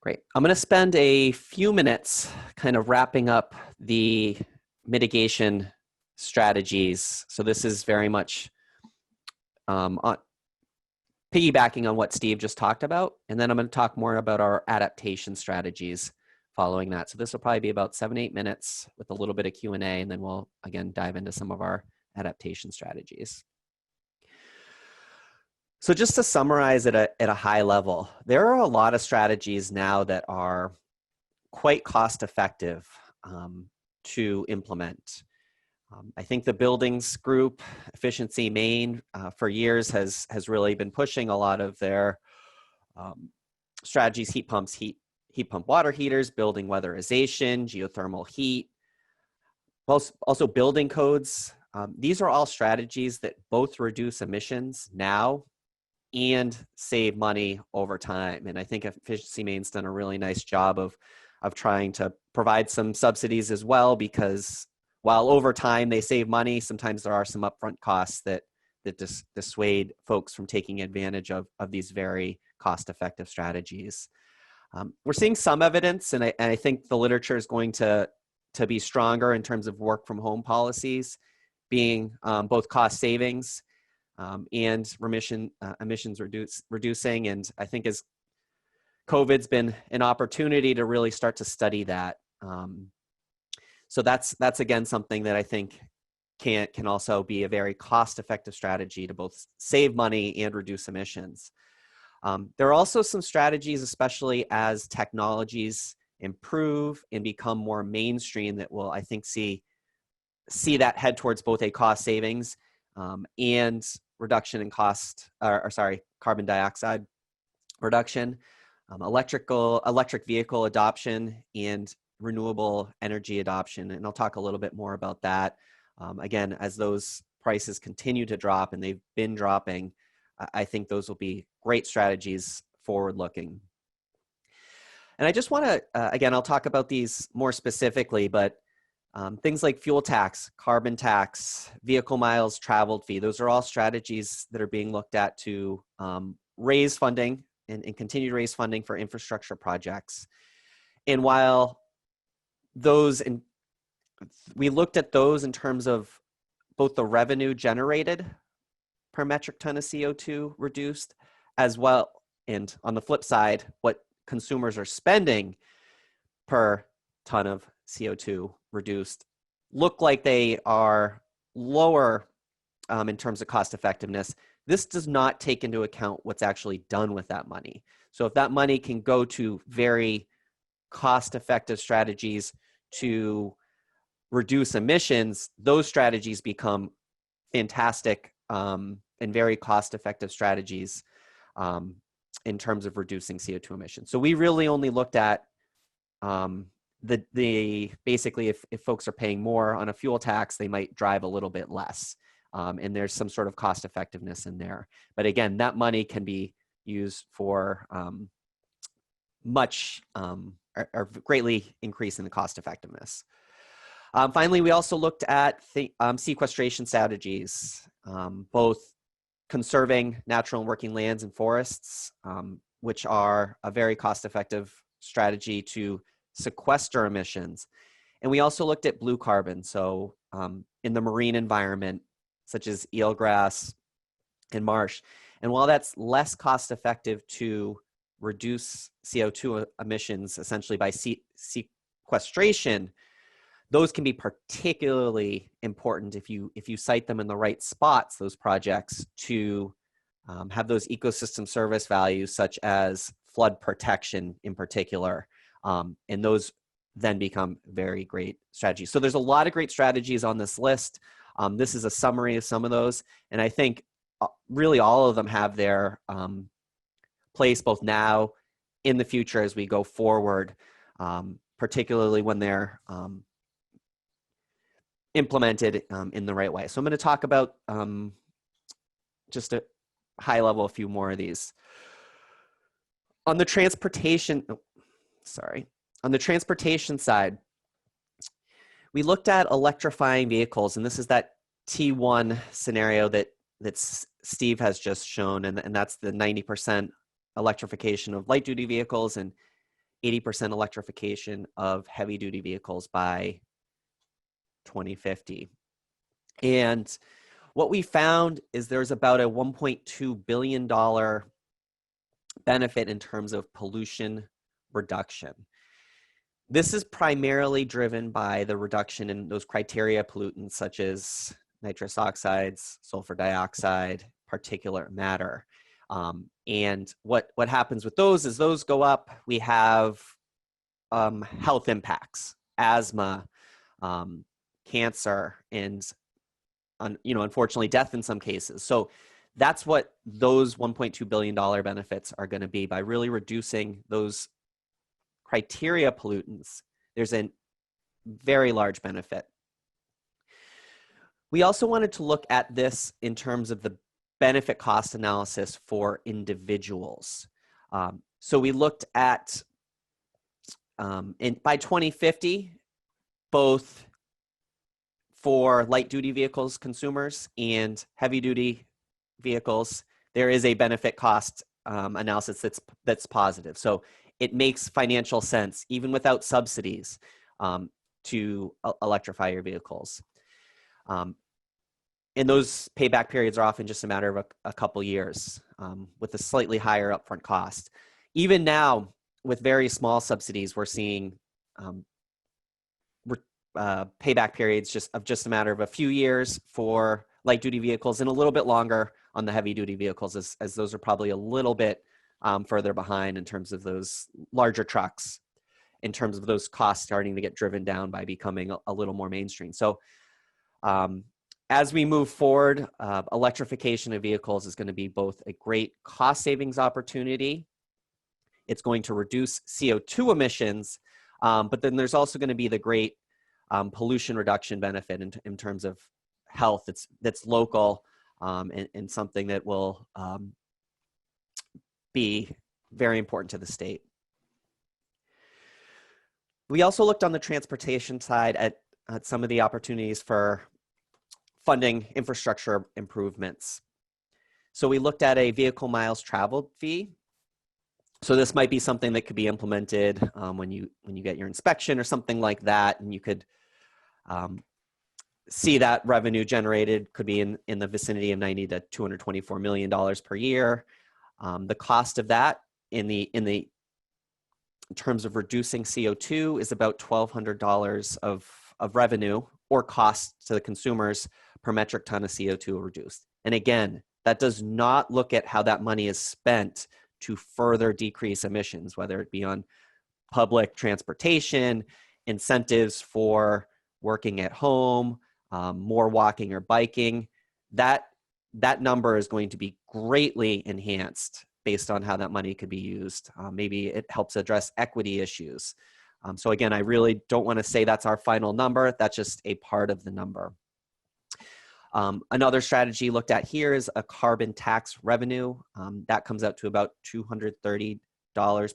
Great. I'm going to spend a few minutes kind of wrapping up the mitigation strategies. So this is very much piggybacking on what Steve just talked about. And then I'm going to talk more about our adaptation strategies following that. So this will probably be about 7-8 minutes with a little bit of Q&A, and then we'll again dive into some of our adaptation strategies. So just to summarize at a high level, there are a lot of strategies now that are quite cost effective to implement. I think the buildings group, Efficiency Maine, for years has really been pushing a lot of their strategies: heat pumps, heat pump water heaters, building weatherization, geothermal heat, also building codes. These are all strategies that both reduce emissions now and save money over time. And I think Efficiency Maine's done a really nice job of trying to provide some subsidies as well, because while over time they save money, sometimes there are some upfront costs that dissuade folks from taking advantage of these very cost-effective strategies. We're seeing some evidence, and I think the literature is going to be stronger in terms of work-from-home policies being both cost savings and emissions reducing. And I think as COVID's been an opportunity to really start to study that. So that's again something that I think can also be a very cost-effective strategy to both save money and reduce emissions. There are also some strategies, especially as technologies improve and become more mainstream, that will, I think, see that head towards both a cost savings and reduction in carbon dioxide reduction, electric vehicle adoption, and renewable energy adoption. And I'll talk a little bit more about that. Again, as those prices continue to drop, and they've been dropping, I think those will be great strategies forward looking. And I just want to, again, I'll talk about these more specifically, but things like fuel tax, carbon tax, vehicle miles traveled fee, those are all strategies that are being looked at to raise funding and continue to raise funding for infrastructure projects. And while those we looked at those in terms of both the revenue generated per metric ton of CO2 reduced, as well, and on the flip side, what consumers are spending per ton of CO2 reduced, look like they are lower in terms of cost effectiveness. This does not take into account what's actually done with that money. So if that money can go to very cost-effective strategies to reduce emissions, those strategies become fantastic and very cost-effective strategies in terms of reducing CO2 emissions. So we really only looked at basically if folks are paying more on a fuel tax, they might drive a little bit less. And there's some sort of cost effectiveness in there. But again, that money can be used for or greatly increasing the cost effectiveness. Finally, we also looked at sequestration strategies, both conserving natural and working lands and forests, which are a very cost-effective strategy to sequester emissions. And we also looked at blue carbon, so in the marine environment, such as eelgrass and marsh. And while that's less cost-effective to reduce CO2 emissions, essentially by sequestration, those can be particularly important if you site them in the right spots, those projects, to have those ecosystem service values, such as flood protection in particular. And those then become very great strategies. So there's a lot of great strategies on this list. This is a summary of some of those. And I think really all of them have their place both now, in the future, as we go forward, particularly when they're implemented in the right way. So I'm going to talk about just a high level, a few more of these. On the transportation, on the transportation side, we looked at electrifying vehicles, and this is that T1 scenario that Steve has just shown, and that's the 90% electrification of light duty vehicles and 80% electrification of heavy duty vehicles by 2050. And what we found is there's about a $1.2 billion benefit in terms of pollution reduction. This is primarily driven by the reduction in those criteria pollutants such as nitrous oxides, sulfur dioxide, particulate matter. And what happens with those is those go up, we have health impacts, asthma, cancer, and unfortunately death in some cases. So that's what those $1.2 billion benefits are going to be by really reducing those criteria pollutants. There's a very large benefit. We also wanted to look at this in terms of the benefit cost analysis for individuals. So we looked at, by 2050, both for light duty vehicles consumers and heavy duty vehicles, there is a benefit cost analysis that's positive. So it makes financial sense, even without subsidies, to electrify your vehicles. And those payback periods are often just a matter of a couple years with a slightly higher upfront cost. Even now, with very small subsidies, we're seeing payback periods of just a matter of a few years for light duty vehicles and a little bit longer on the heavy duty vehicles, as those are probably a little bit further behind in terms of those larger trucks, in terms of those costs starting to get driven down by becoming a little more mainstream. So as we move forward, electrification of vehicles is going to be both a great cost savings opportunity. It's going to reduce CO2 emissions, but then there's also going to be the great pollution reduction benefit in terms of health that's local and something that will be very important to the state. We also looked on the transportation side at some of the opportunities for funding infrastructure improvements. So we looked at a vehicle miles traveled fee. So this might be something that could be implemented when you get your inspection or something like that, and you could see that revenue generated could be in the vicinity of $90 to $224 million per year. The cost of that in terms of reducing CO2 is about $1,200 of revenue or cost to the consumers per metric ton of CO2 reduced. And again, that does not look at how that money is spent to further decrease emissions, whether it be on public transportation, incentives for working at home, more walking or biking. That number is going to be greatly enhanced based on how that money could be used. Maybe it helps address equity issues. So again, I really don't want to say that's our final number. That's just a part of the number. Another strategy looked at here is a carbon tax revenue. That comes out to about $230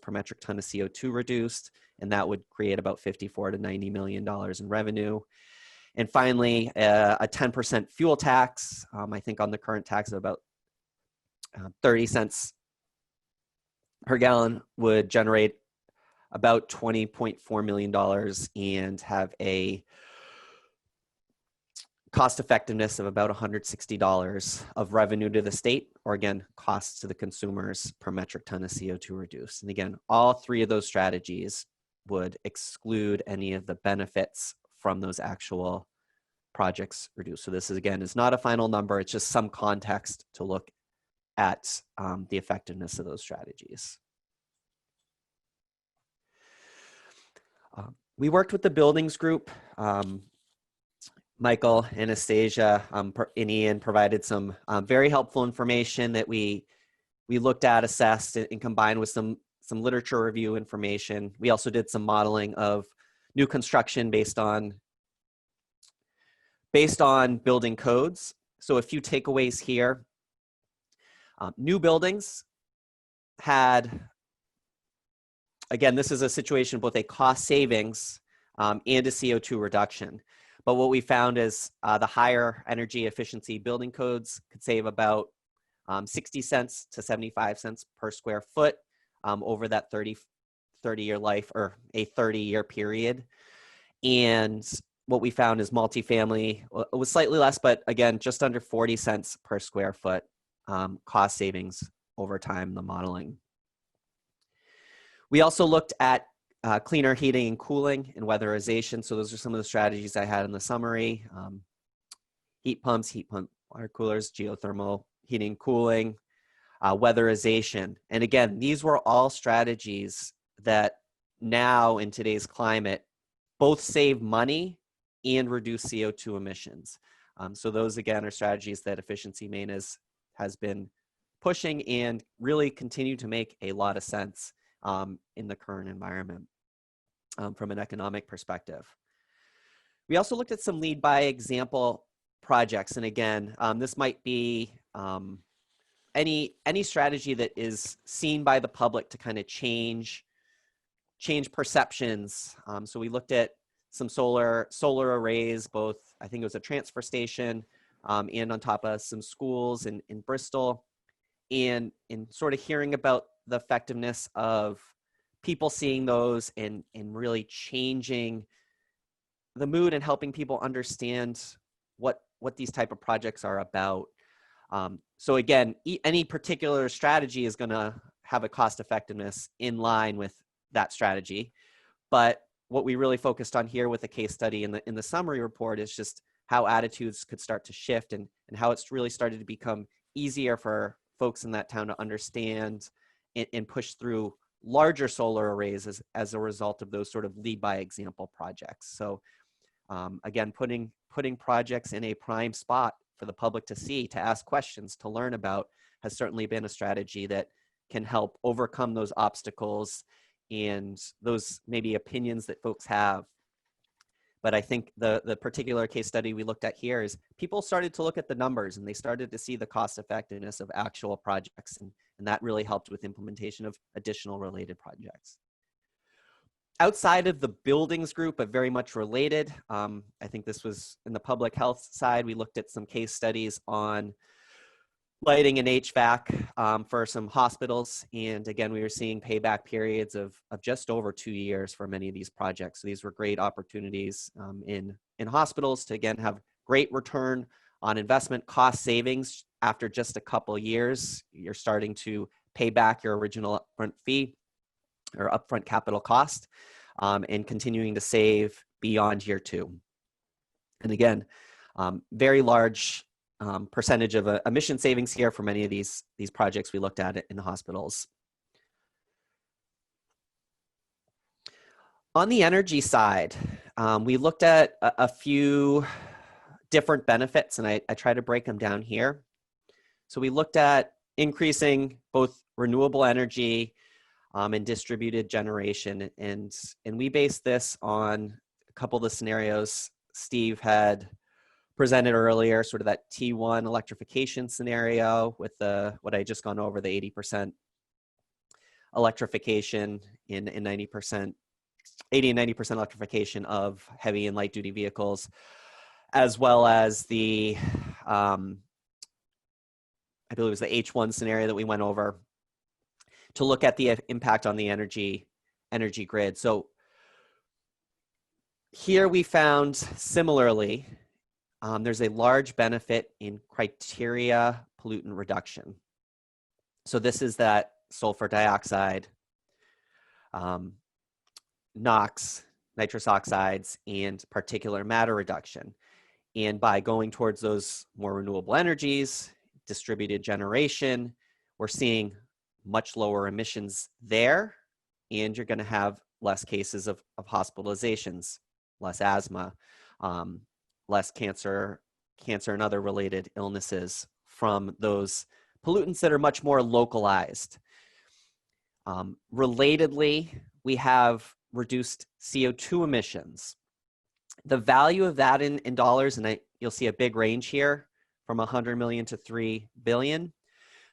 per metric ton of CO2 reduced, and that would create about $54 to $90 million in revenue. And finally, a 10% fuel tax, I think on the current tax of about 30 cents per gallon would generate about $20.4 million and have a cost effectiveness of about $160 of revenue to the state, or again, costs to the consumers per metric ton of CO2 reduced. And again, all three of those strategies would exclude any of the benefits from those actual projects reduced. So this is, again, is not a final number. It's just some context to look at the effectiveness of those strategies. We worked with the buildings group. Michael, Anastasia, and Ian provided some very helpful information that we looked at, assessed, and combined with some literature review information. We also did some modeling of new construction based on building codes. So a few takeaways here. New buildings had, again, this is a situation of both a cost savings and a CO2 reduction. But what we found is the higher energy efficiency building codes could save about 60 cents to 75 cents per square foot over that 30-year life, or a 30-year period. And what we found is multifamily was slightly less, but again, just under 40 cents per square foot cost savings over time, the modeling. We also looked at cleaner heating and cooling and weatherization. So those are some of the strategies I had in the summary. Heat pump water coolers, geothermal heating and cooling, weatherization. And again, these were all strategies that now in today's climate both save money and reduce CO2 emissions. So those, again, are strategies that Efficiency Maine has been pushing and really continue to make a lot of sense in the current environment from an economic perspective. We also looked at some lead by example projects. And again, this might be any strategy that is seen by the public to kind of change perceptions. So we looked at some solar arrays, both, I think it was a transfer station and on top of some schools in Bristol, and sort of hearing about the effectiveness of people seeing those and really changing the mood and helping people understand what these type of projects are about. So again, any particular strategy is going to have a cost effectiveness in line with that strategy. But what we really focused on here with the case study in the summary report is just how attitudes could start to shift and how it's really started to become easier for folks in that town to understand and push through larger solar arrays as a result of those sort of lead by example projects. So again, putting projects in a prime spot for the public to see, to ask questions, to learn about, has certainly been a strategy that can help overcome those obstacles and those maybe opinions that folks have. But I think the particular case study we looked at here is people started to look at the numbers and they started to see the cost effectiveness of actual projects. And that really helped with implementation of additional related projects. Outside of the buildings group, but very much related, I think this was in the public health side, we looked at some case studies on lighting and HVAC for some hospitals. And again, we were seeing payback periods of just over 2 years for many of these projects. So these were great opportunities in hospitals to, again, have great return on investment, cost savings. After just a couple years, you're starting to pay back your original upfront fee or upfront capital cost, and continuing to save beyond year 2. And again, very large percentage of emission savings here for many of these projects we looked at in the hospitals. On the energy side, we looked at a few different benefits, and I try to break them down here. So we looked at increasing both renewable energy and distributed generation, and we based this on a couple of the scenarios Steve had presented earlier, sort of that T1 electrification scenario with what I just gone over, the 80% electrification in 90%, 80 and 90% electrification of heavy and light duty vehicles, as well as the, I believe it was the H1 scenario that we went over to look at the impact on the energy grid. So here we found similarly, there's a large benefit in criteria pollutant reduction. So this is that sulfur dioxide, NOx, nitrous oxides, and particulate matter reduction. And by going towards those more renewable energies, distributed generation, we're seeing much lower emissions there, and you're going to have less cases of hospitalizations, less asthma, less cancer and other related illnesses from those pollutants that are much more localized. Relatedly, we have reduced CO2 emissions. The value of that in dollars, and you'll see a big range here from 100 million to 3 billion.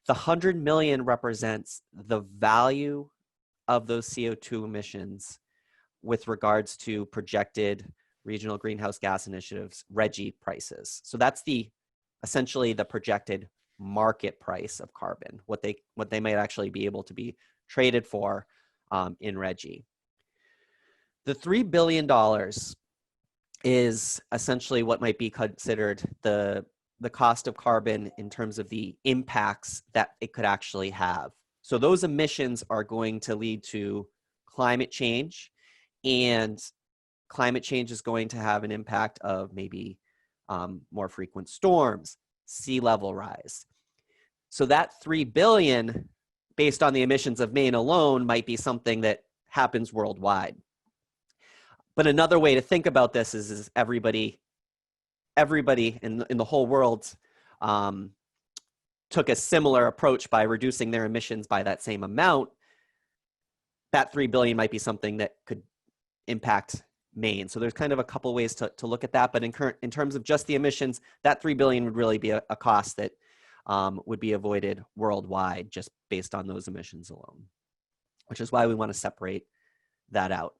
The 100 million represents the value of those CO2 emissions with regards to projected regional greenhouse gas initiatives, RGGI prices. So that's essentially the projected market price of carbon, what they might actually be able to be traded for in RGGI. The $3 billion is essentially what might be considered the cost of carbon in terms of the impacts that it could actually have. So those emissions are going to lead to climate change, and climate change is going to have an impact of maybe more frequent storms, sea level rise. So that 3 billion, based on the emissions of Maine alone, might be something that happens worldwide. But another way to think about this is everybody in the whole world took a similar approach by reducing their emissions by that same amount. That 3 billion might be something that could impact Maine. So there's kind of a couple ways to look at that. But in terms of just the emissions, that 3 billion would really be a cost that would be avoided worldwide just based on those emissions alone, which is why we want to separate that out.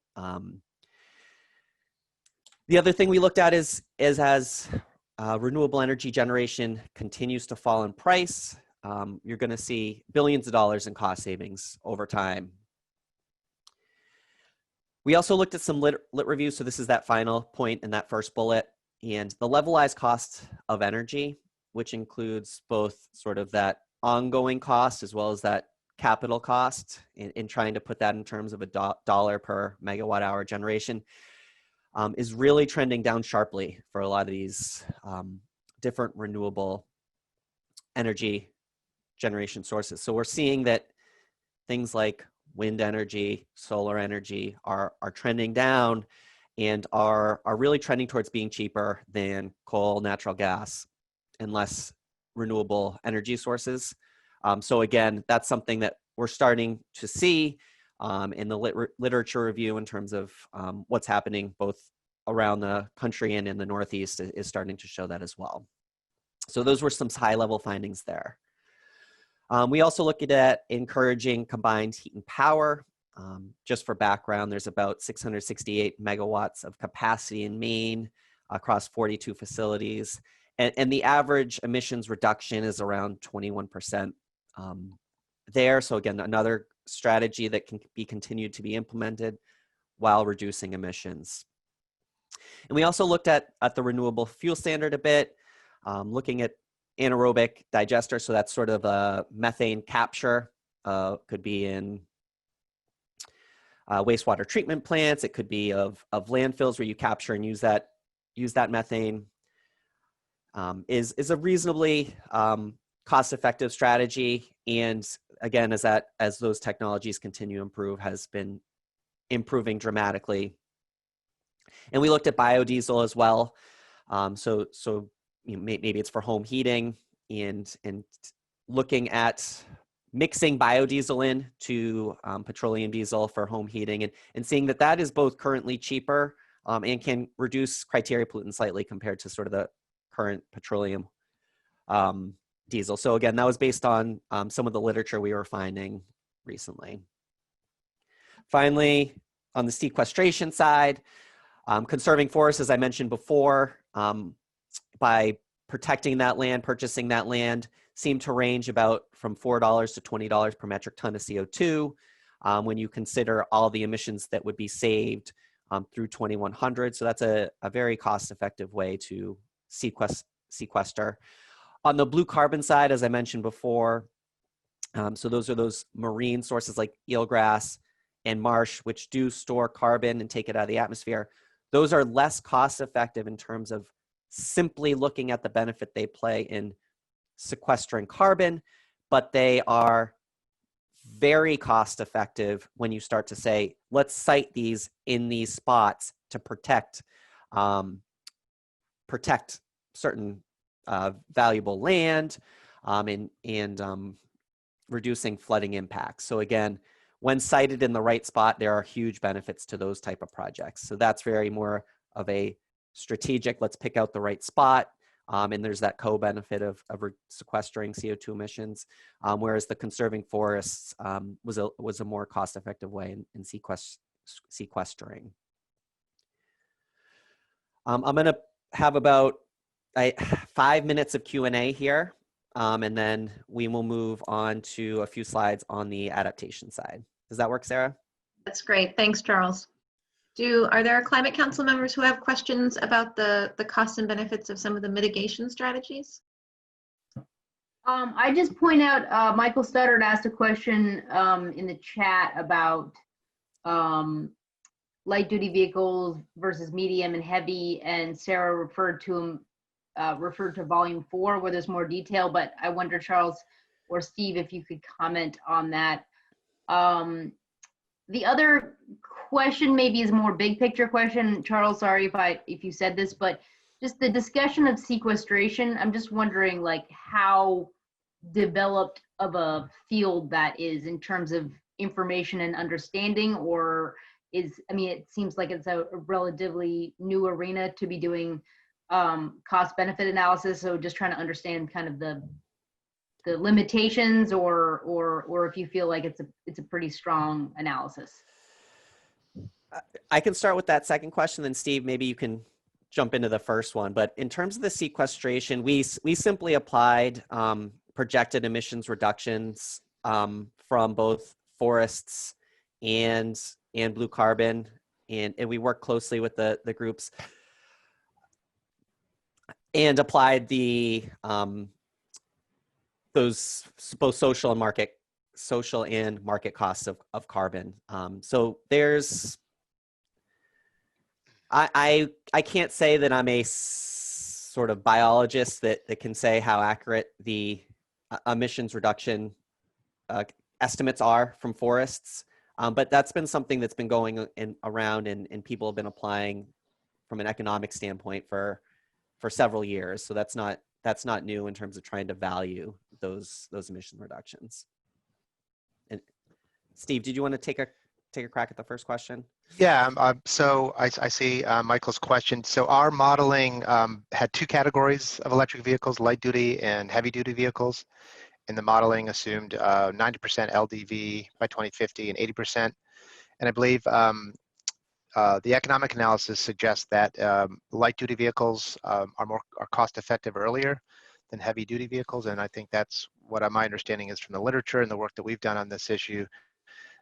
The other thing we looked at is as renewable energy generation continues to fall in price, you're going to see billions of dollars in cost savings over time. We also looked at some lit reviews. So this is that final point in that first bullet, and the levelized cost of energy, which includes both sort of that ongoing cost as well as that capital cost, in trying to put that in terms of a dollar per megawatt hour generation, is really trending down sharply for a lot of these different renewable energy generation sources. So we're seeing that things like wind energy, solar energy are trending down and are really trending towards being cheaper than coal, natural gas, and less renewable energy sources. So again, that's something that we're starting to see in the literature review in terms of what's happening both around the country and in the Northeast is starting to show that as well. So those were some high-level findings there. We also looked at encouraging combined heat and power. Just for background, there's about 668 megawatts of capacity in Maine across 42 facilities. and the average emissions reduction is around 21% there. So again, another strategy that can be continued to be implemented while reducing emissions. And we also looked at the renewable fuel standard a bit, looking at anaerobic digester. So that's sort of a methane capture, could be in wastewater treatment plants. It could be of landfills where you capture and use that methane. Is a reasonably cost-effective strategy, and again, as those technologies continue to improve, has been improving dramatically. And we looked at biodiesel as well. So maybe it's for home heating, and looking at mixing biodiesel in to petroleum diesel for home heating, and seeing that is both currently cheaper and can reduce criteria pollutant slightly compared to sort of the current petroleum diesel. So again, that was based on some of the literature we were finding recently. Finally, on the sequestration side, conserving forests, as I mentioned before, by protecting that land, purchasing that land, seem to range about from $4 to $20 per metric ton of CO2 when you consider all the emissions that would be saved through 2100. So that's a very cost-effective way to sequester. On the blue carbon side, as I mentioned before, so those are those marine sources like eelgrass and marsh, which do store carbon and take it out of the atmosphere. Those are less cost-effective in terms of simply looking at the benefit they play in sequestering carbon, but they are very cost-effective when you start to say, let's site these in these spots to protect certain valuable land and reducing flooding impacts. So again, when sited in the right spot, there are huge benefits to those type of projects. So that's very more of a strategic, let's pick out the right spot. And there's that co-benefit of sequestering CO2 emissions, whereas the conserving forests was a more cost-effective way in sequestering. I'm going to have about 5 minutes of Q&A here, and then we will move on to a few slides on the adaptation side. Does that work, Sarah? That's great. Thanks, Charles. Are there Climate Council members who have questions about the costs and benefits of some of the mitigation strategies? I just point out, Michael Studdard asked a question in the chat about light duty vehicles versus medium and heavy, and Sarah referred to volume 4 where there's more detail, but I wonder, Charles or Steve, if you could comment on that. The other question maybe is a more big picture question. Charles, sorry if you said this, but just the discussion of sequestration, I'm just wondering like how developed of a field that is in terms of information and understanding, or it seems like it's a relatively new arena to be doing cost benefit analysis. So just trying to understand kind of the limitations, or if you feel like it's a pretty strong analysis. I can start with that second question, then Steve, maybe you can jump into the first one. But in terms of the sequestration, we simply applied projected emissions reductions from both forests and blue carbon, and we worked closely with the groups and applied those both social and market costs of carbon. So there's, I can't say that I'm a sort of biologist that can say how accurate the emissions reduction estimates are from forests, but that's been something that's been going around and people have been applying from an economic standpoint for several years. So that's not new in terms of trying to value those emission reductions. And Steve, did you want to take a crack at the first question? Yeah, so I see Michael's question. So our modeling had 2 categories of electric vehicles, light duty and heavy duty vehicles. And the modeling assumed 90% LDV by 2050 and 80%. And I believe the economic analysis suggests that light duty vehicles are cost effective earlier than heavy duty vehicles. And I think that's what my understanding is from the literature and the work that we've done on this issue,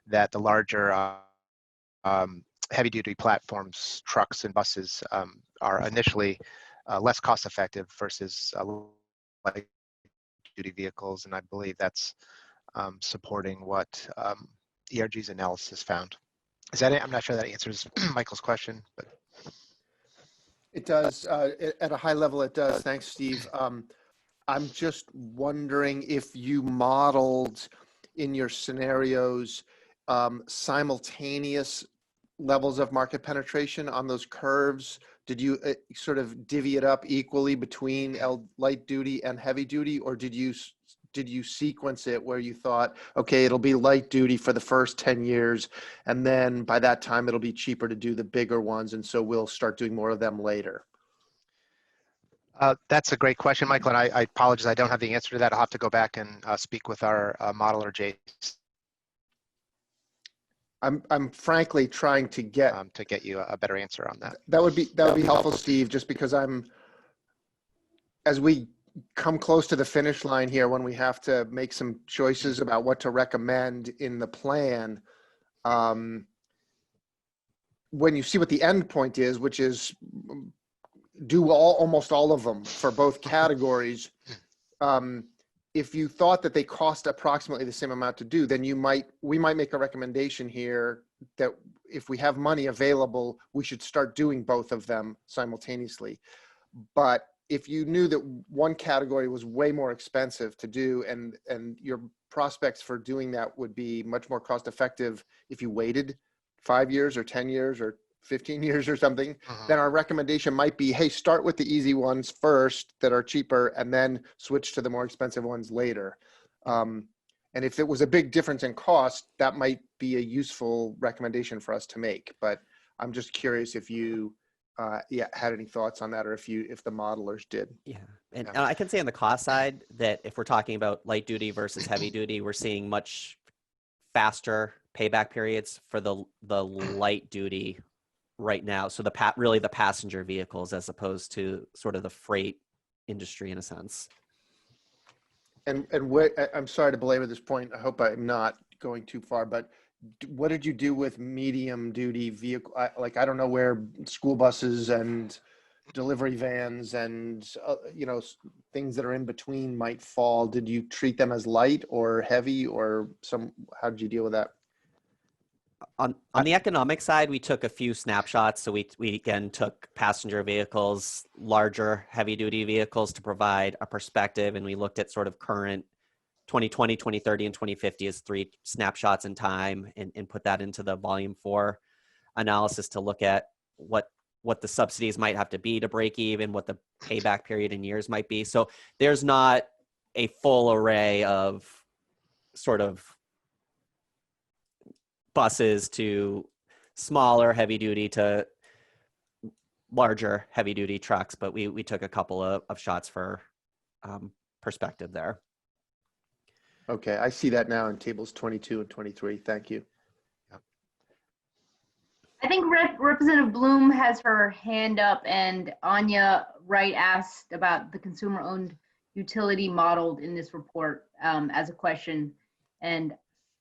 that the larger heavy duty platforms, trucks and buses are initially less cost effective versus light duty vehicles. And I believe that's supporting what ERG's analysis found. Is that it? I'm not sure that answers Michael's question, but. It does. At a high level, it does. Thanks, Steve. I'm just wondering if you modeled in your scenarios simultaneous levels of market penetration on those curves. Did you sort of divvy it up equally between light duty and heavy duty, or did you sequence it where you thought, okay, it'll be light duty for the first 10 years, and then by that time it'll be cheaper to do the bigger ones, and so we'll start doing more of them later? That's a great question, Michael, and I apologize, I don't have the answer to that. I'll have to go back and speak with our modeler, Jace. I'm frankly trying to get you a better answer on that. That would be helpful, Steve, just because as we come close to the finish line here, when we have to make some choices about what to recommend in the plan, when you see what the end point is, which is do almost all of them for both categories, if you thought that they cost approximately the same amount to do, then we might make a recommendation here that if we have money available, we should start doing both of them simultaneously. But if you knew that one category was way more expensive to do, and your prospects for doing that would be much more cost effective if you waited 5 years or 10 years or 15 years or something, then our recommendation might be, hey, start with the easy ones first that are cheaper and then switch to the more expensive ones later. And if it was a big difference in cost, that might be a useful recommendation for us to make. But I'm just curious if you had any thoughts on that, or if the modelers did. Yeah, and I can say on the cost side that if we're talking about light duty versus heavy duty, we're seeing much faster payback periods for the light duty right now. So really the passenger vehicles, as opposed to sort of the freight industry in a sense. And what, I'm sorry to belabor this point. I hope I'm not going too far, but what did you do with medium duty vehicle? I don't know where school buses and delivery vans and things that are in between might fall. Did you treat them as light or heavy, or how did you deal with that? On the economic side, we took a few snapshots. So we again took passenger vehicles, larger heavy duty vehicles, to provide a perspective. And we looked at sort of current 2020, 2030, and 2050 as 3 snapshots in time, and put that into the volume 4 analysis to look at what the subsidies might have to be to break even, what the payback period in years might be. So there's not a full array of sort of buses to smaller heavy duty to larger heavy duty trucks, but we took a couple of shots for perspective there. Okay, I see that now in tables 22 and 23. Thank you. I think Representative Bloom has her hand up, and Anya Wright asked about the consumer-owned utility modeled in this report as a question, and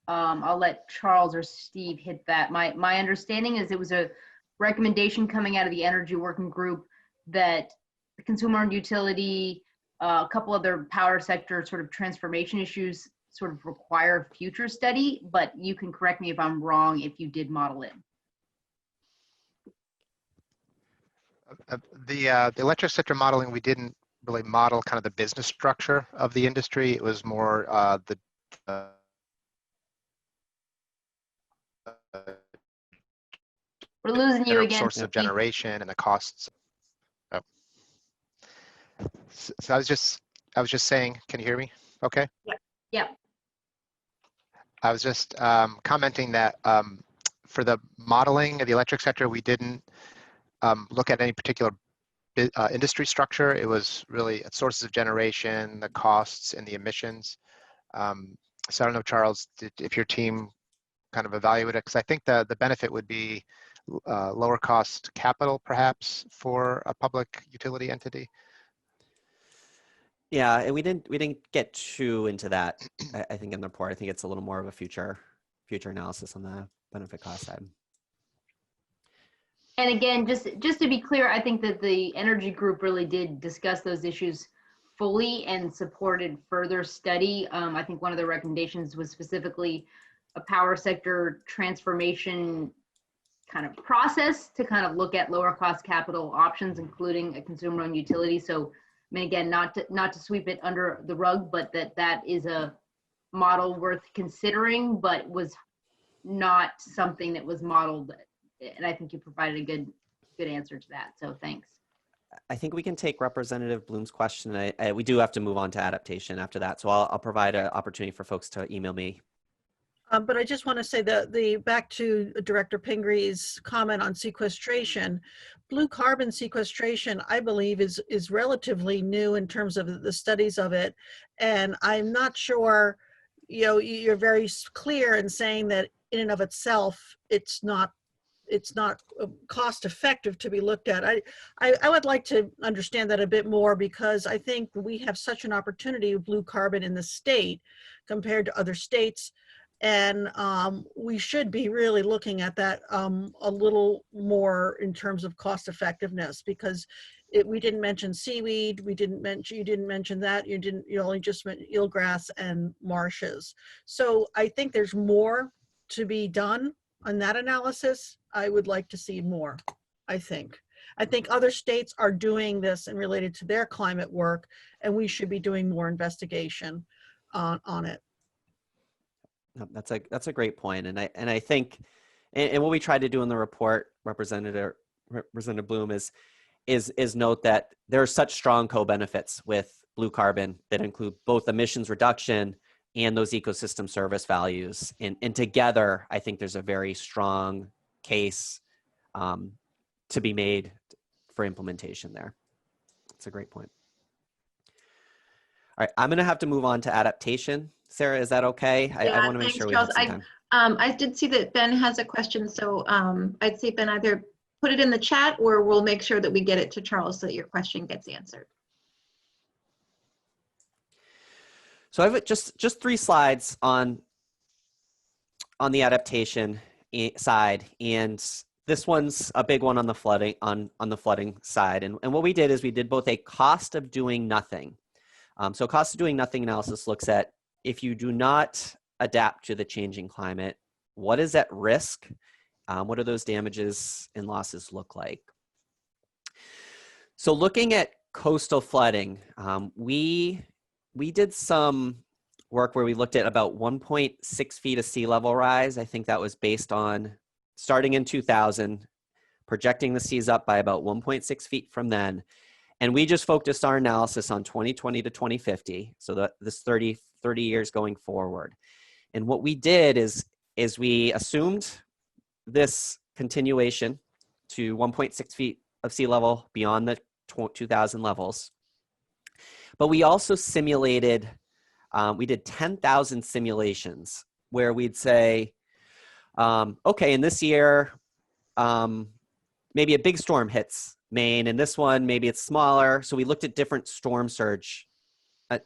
I'll let Charles or Steve hit that. My understanding is it was a recommendation coming out of the Energy Working Group that the consumer-owned utility, a couple other power sector sort of transformation issues sort of require future study, but you can correct me if I'm wrong if you did model it. The electric sector modeling, we didn't really model kind of the business structure of the industry. It was more We're losing you again. Source of generation and the costs. Oh. So I was just saying, can you hear me? Okay. Yeah. I was just commenting that for the modeling of the electric sector, we didn't look at any particular industry structure. It was really sources of generation, the costs, and the emissions. So I don't know, Charles, if your team kind of evaluated it, because I think the benefit would be lower cost capital perhaps for a public utility entity? Yeah, and we didn't get too into that. I think in the report, I think it's a little more of a future analysis on the benefit cost side. And again, just to be clear, I think that the energy group really did discuss those issues fully and supported further study. I think one of the recommendations was specifically a power sector transformation kind of process to kind of look at lower cost capital options, including a consumer-owned utility. So, I mean, again, not to sweep it under the rug, but that is a model worth considering, but was not something that was modeled. And I think you provided a good answer to that. So thanks. I think we can take Representative Bloom's question. We do have to move on to adaptation after that. So I'll provide an opportunity for folks to email me. But I just want to say that back to Director Pingree's comment on sequestration, blue carbon sequestration, I believe is relatively new in terms of the studies of it. And I'm not sure, you're very clear in saying that in and of itself, it's not cost effective to be looked at. I would like to understand that a bit more, because I think we have such an opportunity of blue carbon in the state compared to other states. And we should be really looking at that a little more in terms of cost effectiveness, because we didn't mention seaweed, you didn't mention that, you only just mentioned eelgrass and marshes. So I think there's more to be done on that analysis. I would like to see more, I think other states are doing this and related to their climate work, and we should be doing more investigation on it. That's a great point, and I think, and what we tried to do in the report, Representative Bloom, is note that there are such strong co-benefits with blue carbon that include both emissions reduction and those ecosystem service values, and together, I think there's a very strong case to be made for implementation there. That's a great point. All right, I'm going to have to move on to adaptation. Sarah, is that okay? Yeah, I want to make sure we have some time. I did see that Ben has a question, so I'd say, Ben, either put it in the chat or we'll make sure that we get it to Charles so that your question gets answered. So I have just 3 slides on the adaptation side, and this one's a big one on the flooding on the flooding side. And what we did is we did both a cost of doing nothing. So cost of doing nothing analysis looks at, if you do not adapt to the changing climate, what is at risk? What do those damages and losses look like? So looking at coastal flooding, we did some work where we looked at about 1.6 feet of sea level rise. I think that was based on starting in 2000, projecting the seas up by about 1.6 feet from then. And we just focused our analysis on 2020 to 2050, so this 30 years going forward. And what we did is we assumed this continuation to 1.6 feet of sea level beyond the 2000 levels. But we also simulated, we did 10,000 simulations where we'd say, okay, in this year, maybe a big storm hits Maine, and this one, maybe it's smaller. So we looked at different storm surge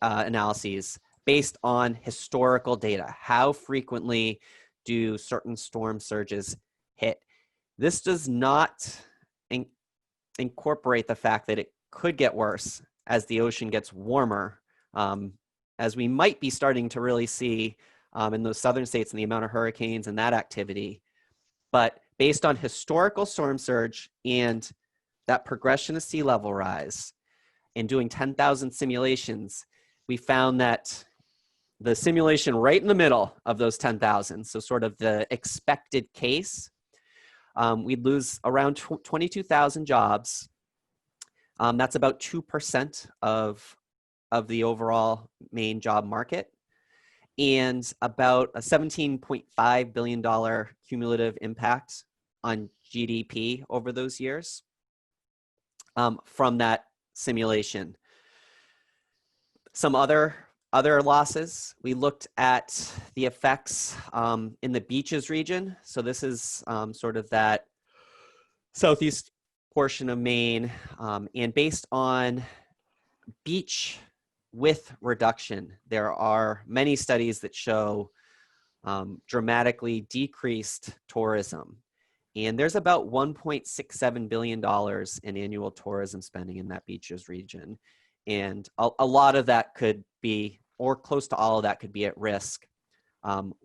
analyses based on historical data. How frequently do certain storm surges hit? This does not incorporate the fact that it could get worse as the ocean gets warmer, as we might be starting to really see in those southern states and the amount of hurricanes and that activity. But based on historical storm surge and that progression of sea level rise, and doing 10,000 simulations, we found that the simulation right in the middle of those 10,000, so sort of the expected case, we'd lose around 22,000 jobs. That's about 2% of the overall Maine job market, and about a $17.5 billion cumulative impact on GDP over those years from that simulation. Some other losses, we looked at the effects in the beaches region. So this is sort of that southeast portion of Maine, and based on beach width reduction, there are many studies that show dramatically decreased tourism. And there's about $1.67 billion in annual tourism spending in that beaches region. And a lot of that could be, or close to all of that could be at risk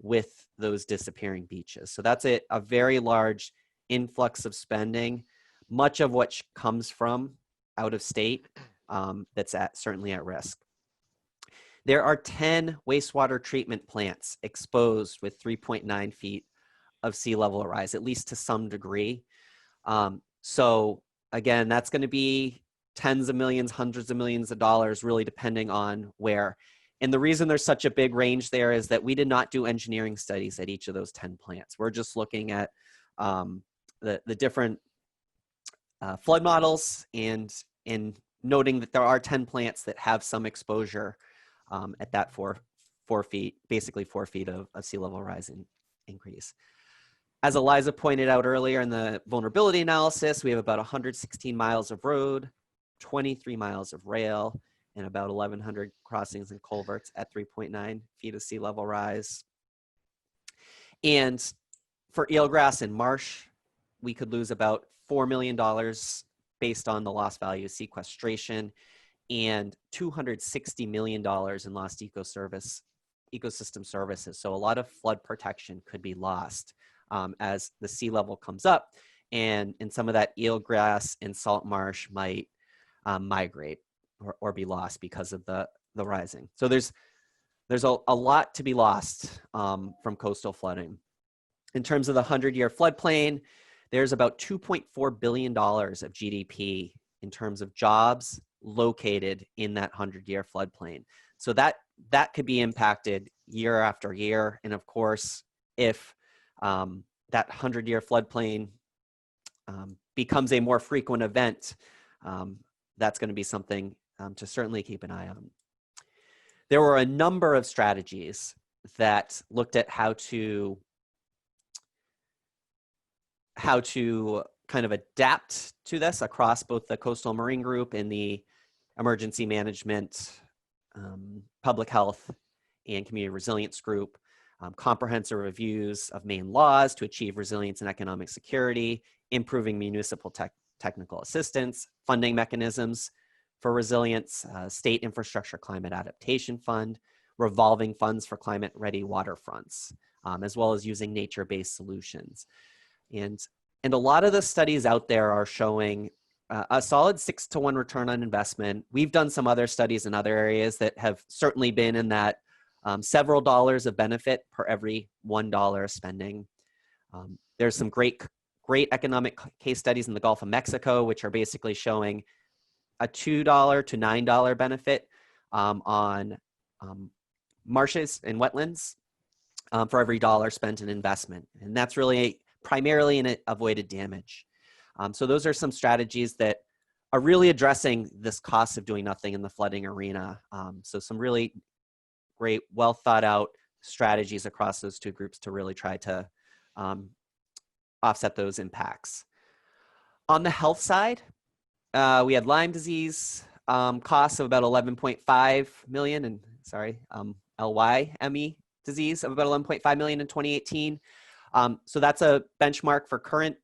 with those disappearing beaches. So that's a very large influx of spending, much of which comes from out of state, that's certainly at risk. There are 10 wastewater treatment plants exposed with 3.9 feet of sea level rise, at least to some degree. So again, that's going to be tens of millions, hundreds of millions of dollars, really depending on where. And the reason there's such a big range there is that we did not do engineering studies at each of those 10 plants. We're just looking at the different flood models and noting that there are 10 plants that have some exposure at that four feet, basically 4 feet of sea level rise increase. As Eliza pointed out earlier in the vulnerability analysis, we have about 116 miles of road, 23 miles of rail, and about 1,100 crossings and culverts at 3.9 feet of sea level rise. And for eelgrass and marsh, we could lose about $4 million based on the lost value of sequestration and $260 million in lost ecosystem services. So a lot of flood protection could be lost as the sea level comes up, and some of that eelgrass and salt marsh might migrate or be lost because of the rising. So there's a lot to be lost from coastal flooding. In terms of the 100-year floodplain, there's about $2.4 billion of GDP in terms of jobs located in that 100-year floodplain. So that could be impacted year after year. And of course, if that 100-year floodplain becomes a more frequent event, that's going to be something to certainly keep an eye on. There were a number of strategies that looked at how to kind of adapt to this across both the coastal marine group and the emergency management, public health, and community resilience group. Comprehensive reviews of Maine laws to achieve resilience and economic security, improving municipal technical assistance, funding mechanisms for resilience, state infrastructure climate adaptation fund, revolving funds for climate ready waterfronts, as well as using nature-based solutions. And a lot of the studies out there are showing a solid 6-to-1 return on investment. We've done some other studies in other areas that have certainly been in that several dollars of benefit per every $1 of spending. There's some great economic case studies in the Gulf of Mexico, which are basically showing a $2 to $9 benefit on marshes and wetlands for every dollar spent in investment. And that's really primarily in avoided damage. So those are some strategies that are really addressing this cost of doing nothing in the flooding arena. So some really great, well thought out strategies across those two groups to really try to offset those impacts. On the health side, we had Lyme disease costs of about 11.5 million, and LYME disease of about 11.5 million in 2018. So that's a benchmark for current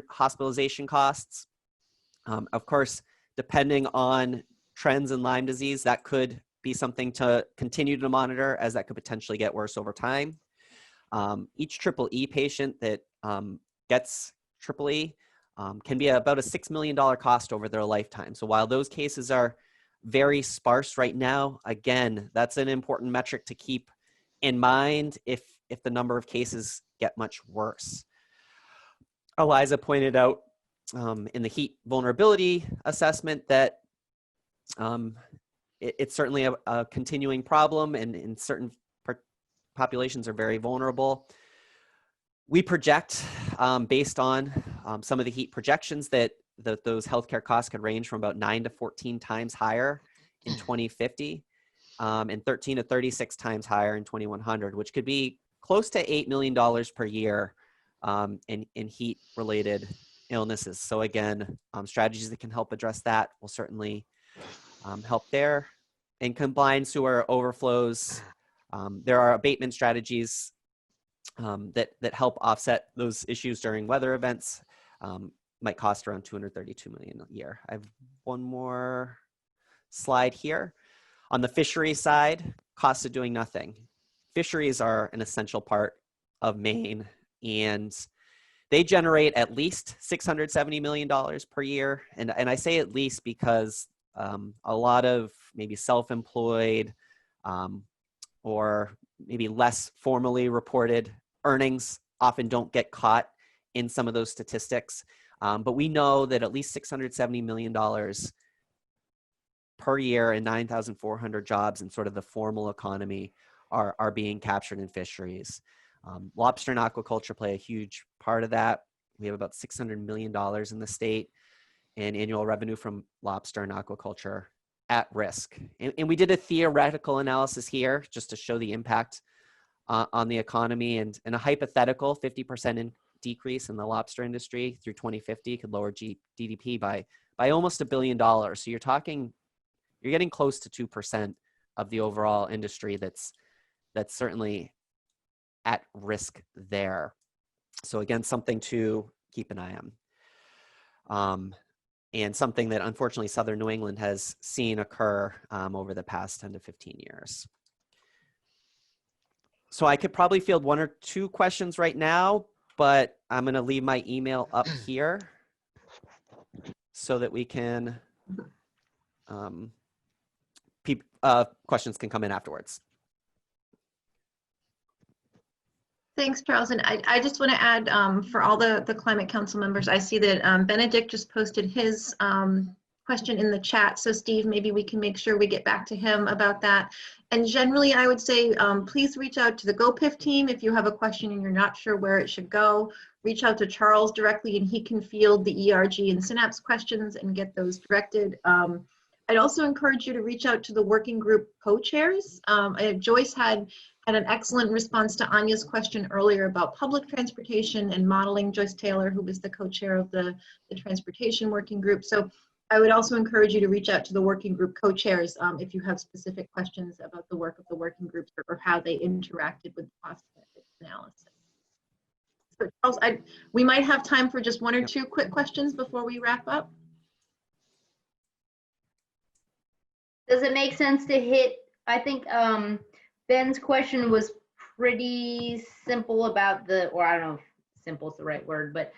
hospitalization costs. Of course, depending on trends in Lyme disease, that could be something to continue to monitor, as that could potentially get worse over time. Each EEE patient that gets EEE can be about a $6 million cost over their lifetime. So while those cases are very sparse right now, again, that's an important metric to keep in mind if the number of cases get much worse. Eliza pointed out in the heat vulnerability assessment that it's certainly a continuing problem, and in certain populations are very vulnerable. We project, based on some of the heat projections, that those healthcare costs could range from about 9 to 14 times higher in 2050, and 13 to 36 times higher in 2100, which could be close to $8 million per year in heat-related illnesses. So again, strategies that can help address that will certainly help there. In combined sewer overflows, there are abatement strategies that help offset those issues during weather events. Might cost around $232 million a year. I have one more slide here. On the fishery side, costs of doing nothing. Fisheries are an essential part of Maine, and they generate at least $670 million per year. And I say at least because a lot of maybe self-employed or maybe less formally reported earnings often don't get caught in some of those statistics. But we know that at least $670 million per year and 9,400 jobs in sort of the formal economy are being captured in fisheries. Lobster and aquaculture play a huge part of that. We have about $600 million in the state in annual revenue from lobster and aquaculture at risk. And we did a theoretical analysis here just to show the impact on the economy, and a hypothetical 50% decrease in the lobster industry through 2050 could lower GDP by almost $1 billion. So you're getting close to 2% of the overall industry that's certainly at risk there. So again, something to keep an eye on. And something that unfortunately Southern New England has seen occur over the past 10 to 15 years. So I could probably field one or two questions right now, but I'm going to leave my email up here so that we can, questions can come in afterwards. Thanks, Charles. And I just want to add for all the Climate Council members, I see that Benedict just posted his question in the chat. So Steve, maybe we can make sure we get back to him about that. And generally, I would say, please reach out to the GoPIF team if you have a question and you're not sure where it should go. Reach out to Charles directly and he can field the ERG and Synapse questions and get those directed. I'd also encourage you to reach out to the working group co-chairs. Joyce had an excellent response to Anya's question earlier about public transportation and modeling. Joyce Taylor, who was the co-chair of the transportation working group. So I would also encourage you to reach out to the working group co-chairs if you have specific questions about the work of the working groups or how they interacted with the cost benefit analysis. So Charles, we might have time for just one or two quick questions before we wrap up. Does it make sense to hit, I think Ben's question was pretty simple about or I don't know if simple is the right word, but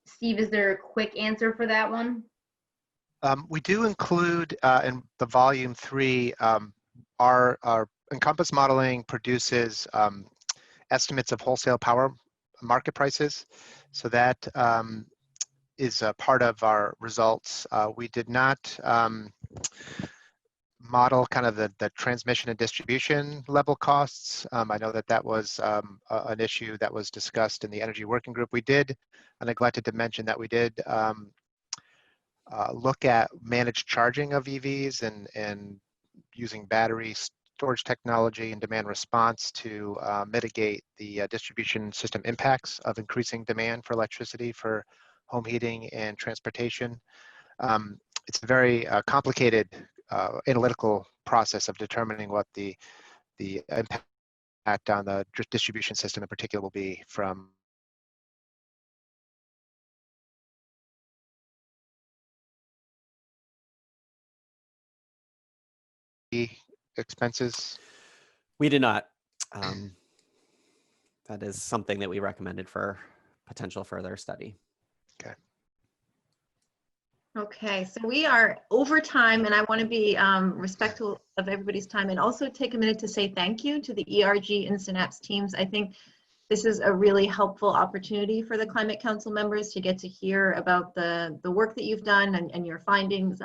Steve, is there a quick answer for that one? We do include in the volume 3, our Encompass modeling produces estimates of wholesale power market prices. So that is a part of our results. We did not model kind of the transmission and distribution level costs. I know that was an issue that was discussed in the energy working group. We did, I neglected to mention that we did look at managed charging of EVs and using battery storage technology and demand response to mitigate the distribution system impacts of increasing demand for electricity for home heating and transportation. It's a very complicated analytical process of determining what the impact on the distribution system in particular will be from expenses. We did not. That is something that we recommended for potential further study. Okay. Okay, so we are over time and I want to be respectful of everybody's time and also take a minute to say thank you to the ERG and Synapse teams. I think this is a really helpful opportunity for the Climate Council members to get to hear about the work that you've done and your findings.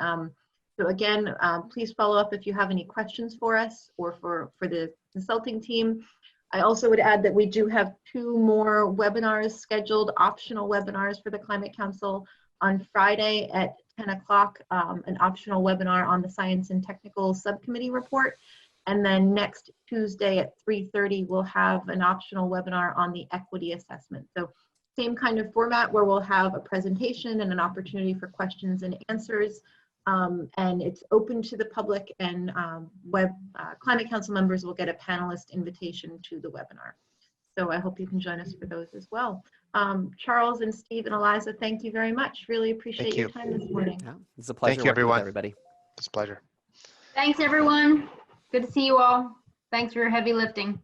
So again, please follow up if you have any questions for us or for the consulting team. I also would add that we do have 2 more webinars scheduled, optional webinars for the Climate Council. On Friday at 10 o'clock, an optional webinar on the Science and Technical Subcommittee report. And then next Tuesday at 3:30, we'll have an optional webinar on the equity assessment. So same kind of format where we'll have a presentation and an opportunity for questions and answers. And it's open to the public, and Climate Council members will get a panelist invitation to the webinar. So I hope you can join us for those as well. Charles and Steve and Eliza, thank you very much. Really appreciate your time this morning. Yeah, it's a pleasure Thank you, working with everyone. everybody. It's a pleasure. Thanks, everyone. Good to see you all. Thanks for your heavy lifting.